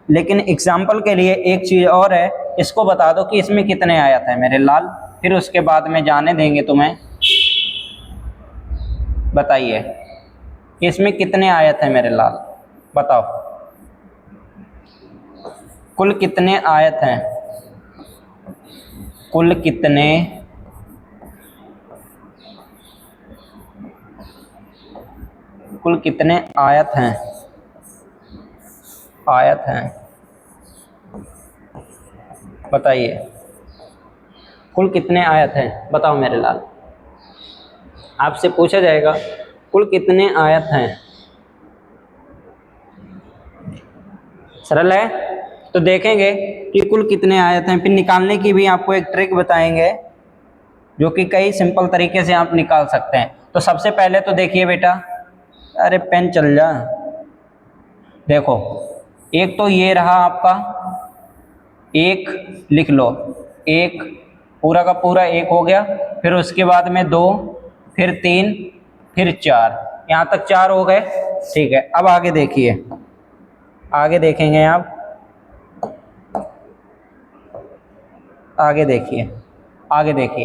लेकिन एग्जाम्पल के लिए एक चीज़ और है, इसको बता दो कि इसमें कितने आयत हैं मेरे लाल, फिर उसके बाद में जाने देंगे तुम्हें। बताइए कि इसमें कितने आयत हैं मेरे लाल, बताओ। कुल कितने आयत हैं, कुल कितने आयत हैं, आयत हैं, बताइए। कुल कितने आयत हैं, बताओ मेरे लाल। आपसे पूछा जाएगा कुल कितने आयत हैं। सरल है। तो देखेंगे कि कुल कितने आयत हैं, फिर निकालने की भी आपको एक ट्रिक बताएंगे, जो कि कई सिंपल तरीके से आप निकाल सकते हैं। तो सबसे पहले तो देखिए बेटा, अरे पेन चल जा, देखो, एक तो ये रहा आपका, एक लिख लो, एक पूरा का पूरा एक हो गया। फिर उसके बाद में 2, फिर 3, फिर 4, यहाँ तक 4 हो गए, ठीक है। अब आगे देखिए, आगे देखेंगे आप, आगे देखिए, आगे देखिए,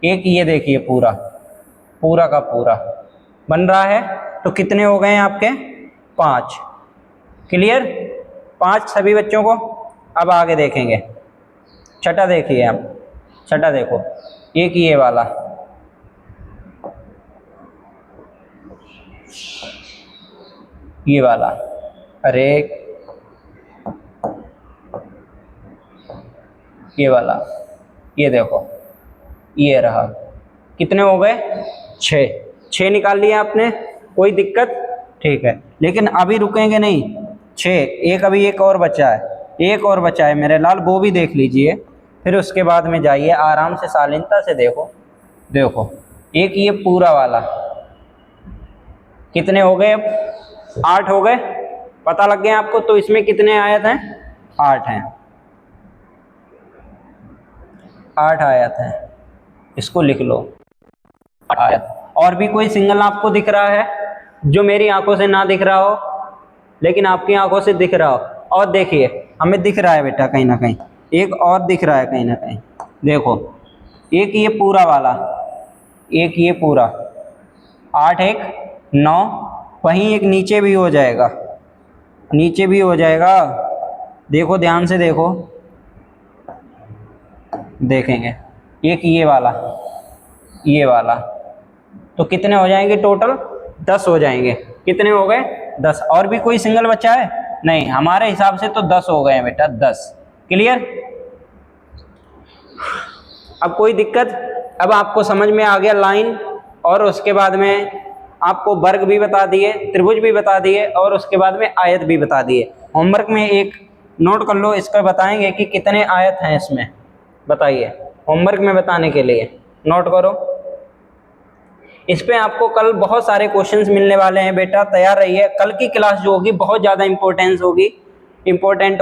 एक ये देखिए, पूरा का पूरा बन रहा है। तो कितने हो गए आपके, 5। क्लियर, 5 सभी बच्चों को। अब आगे देखेंगे, छठा देखिए आप, छठा देखो, एक ये वाला, ये वाला, अरे ये वाला, ये देखो, ये रहा। कितने हो गए, 6 निकाल लिया आपने, कोई दिक्कत, ठीक है। लेकिन अभी रुकेंगे नहीं, 6, एक अभी एक और बचा है, एक और बचा है मेरे लाल, वो भी देख लीजिए। फिर उसके बाद में जाइए आराम से, शालीनता से देखो, देखो एक ये पूरा वाला, कितने हो गए? अब 8 हो गए, पता लग गया आपको। तो इसमें कितने आयत हैं? 8 हैं, 8 आयत हैं, इसको लिख लो 8 आयत। और भी कोई सिंगल आपको दिख रहा है जो मेरी आंखों से ना दिख रहा हो लेकिन आपकी आंखों से दिख रहा हो? और देखिए हमें दिख रहा है बेटा कहीं ना कहीं, एक और दिख रहा है कहीं ना कहीं, देखो एक ये पूरा वाला, एक ये पूरा, 8 एक 9, वहीं एक नीचे भी हो जाएगा, नीचे भी हो जाएगा, देखो ध्यान से देखो, देखेंगे एक ये वाला, ये वाला, तो कितने हो जाएंगे टोटल? 10 हो जाएंगे। कितने हो गए? 10। और भी कोई सिंगल बचा है? नहीं, हमारे हिसाब से तो 10 हो गए हैं बेटा, 10। क्लियर? अब कोई दिक्कत? अब आपको समझ में आ गया लाइन, और उसके बाद में आपको वर्ग भी बता दिए, त्रिभुज भी बता दिए, और उसके बाद में आयत भी बता दिए। होमवर्क में एक नोट कर लो, इसका बताएंगे कि कितने आयत हैं इसमें, बताइए। होमवर्क में बताने के लिए नोट करो। इस पे आपको कल बहुत सारे क्वेश्चंस मिलने वाले हैं बेटा, तैयार रहिए। कल की क्लास जो होगी बहुत ज़्यादा इम्पोर्टेंट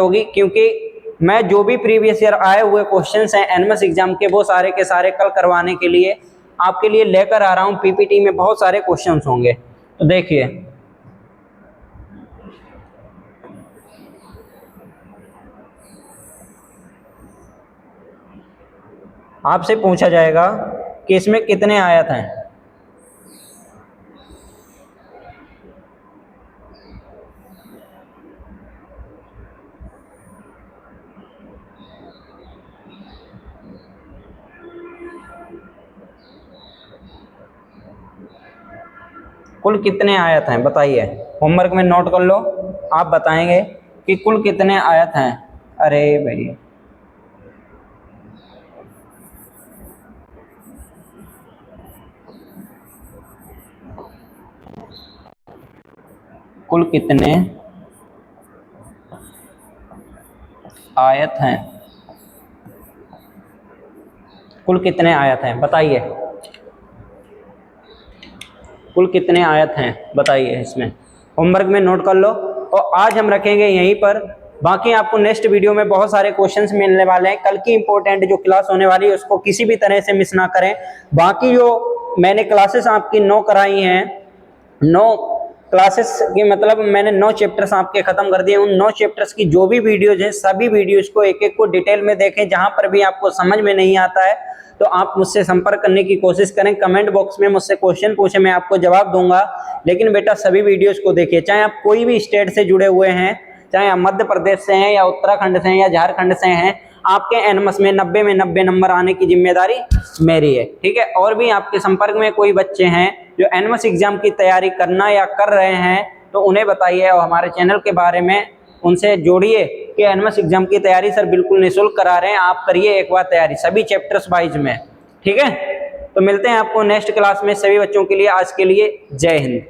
होगी, क्योंकि मैं जो भी प्रीवियस ईयर आए हुए क्वेश्चंस हैं एनएमएस एग्जाम के, वो सारे के सारे कल करवाने के लिए आपके लिए लेकर आ रहा हूँ। पीपीटी में बहुत सारे क्वेश्चंस होंगे, तो देखिए आपसे पूछा जाएगा कि इसमें कितने आयत हैं। कुल कितने आयत हैं बताइए, होमवर्क में नोट कर लो। आप बताएंगे कि कुल कितने आयत हैं। अरे भाई कुल कितने आयत हैं, कुल कितने आयत हैं बताइए, कुल कितने आयत हैं बताइए इसमें। होमवर्क में नोट कर लो। और आज हम रखेंगे यहीं पर, बाकी आपको नेक्स्ट वीडियो में बहुत सारे क्वेश्चंस मिलने वाले हैं। कल की इंपॉर्टेंट जो क्लास होने वाली है उसको किसी भी तरह से मिस ना करें। बाकी जो मैंने क्लासेस आपकी 9 कराई हैं, 9 क्लासेस की मतलब मैंने 9 चैप्टर्स आपके खत्म कर दिए। उन 9 चैप्टर्स की जो भी वीडियोज हैं सभी वीडियोज को एक एक को डिटेल में देखें। जहां पर भी आपको समझ में नहीं आता है तो आप मुझसे संपर्क करने की कोशिश करें, कमेंट बॉक्स में मुझसे क्वेश्चन पूछे, मैं आपको जवाब दूंगा। लेकिन बेटा सभी वीडियोज को देखिए, चाहे आप कोई भी स्टेट से जुड़े हुए हैं, चाहे आप मध्य प्रदेश से हैं या उत्तराखंड से हैं या झारखंड से हैं, आपके एनएमएस में 90 में 90 नंबर आने की जिम्मेदारी मेरी है, ठीक है। और भी आपके संपर्क में कोई बच्चे हैं जो एनएमएस एग्जाम की तैयारी करना या कर रहे हैं तो उन्हें बताइए और हमारे चैनल के बारे में उनसे जोड़िए कि एनएमएस एग्जाम की तैयारी सर बिल्कुल निःशुल्क करा रहे हैं, आप करिए एक बार तैयारी सभी चैप्टर्स वाइज में, ठीक है। तो मिलते हैं आपको नेक्स्ट क्लास में। सभी बच्चों के लिए आज के लिए जय हिंद।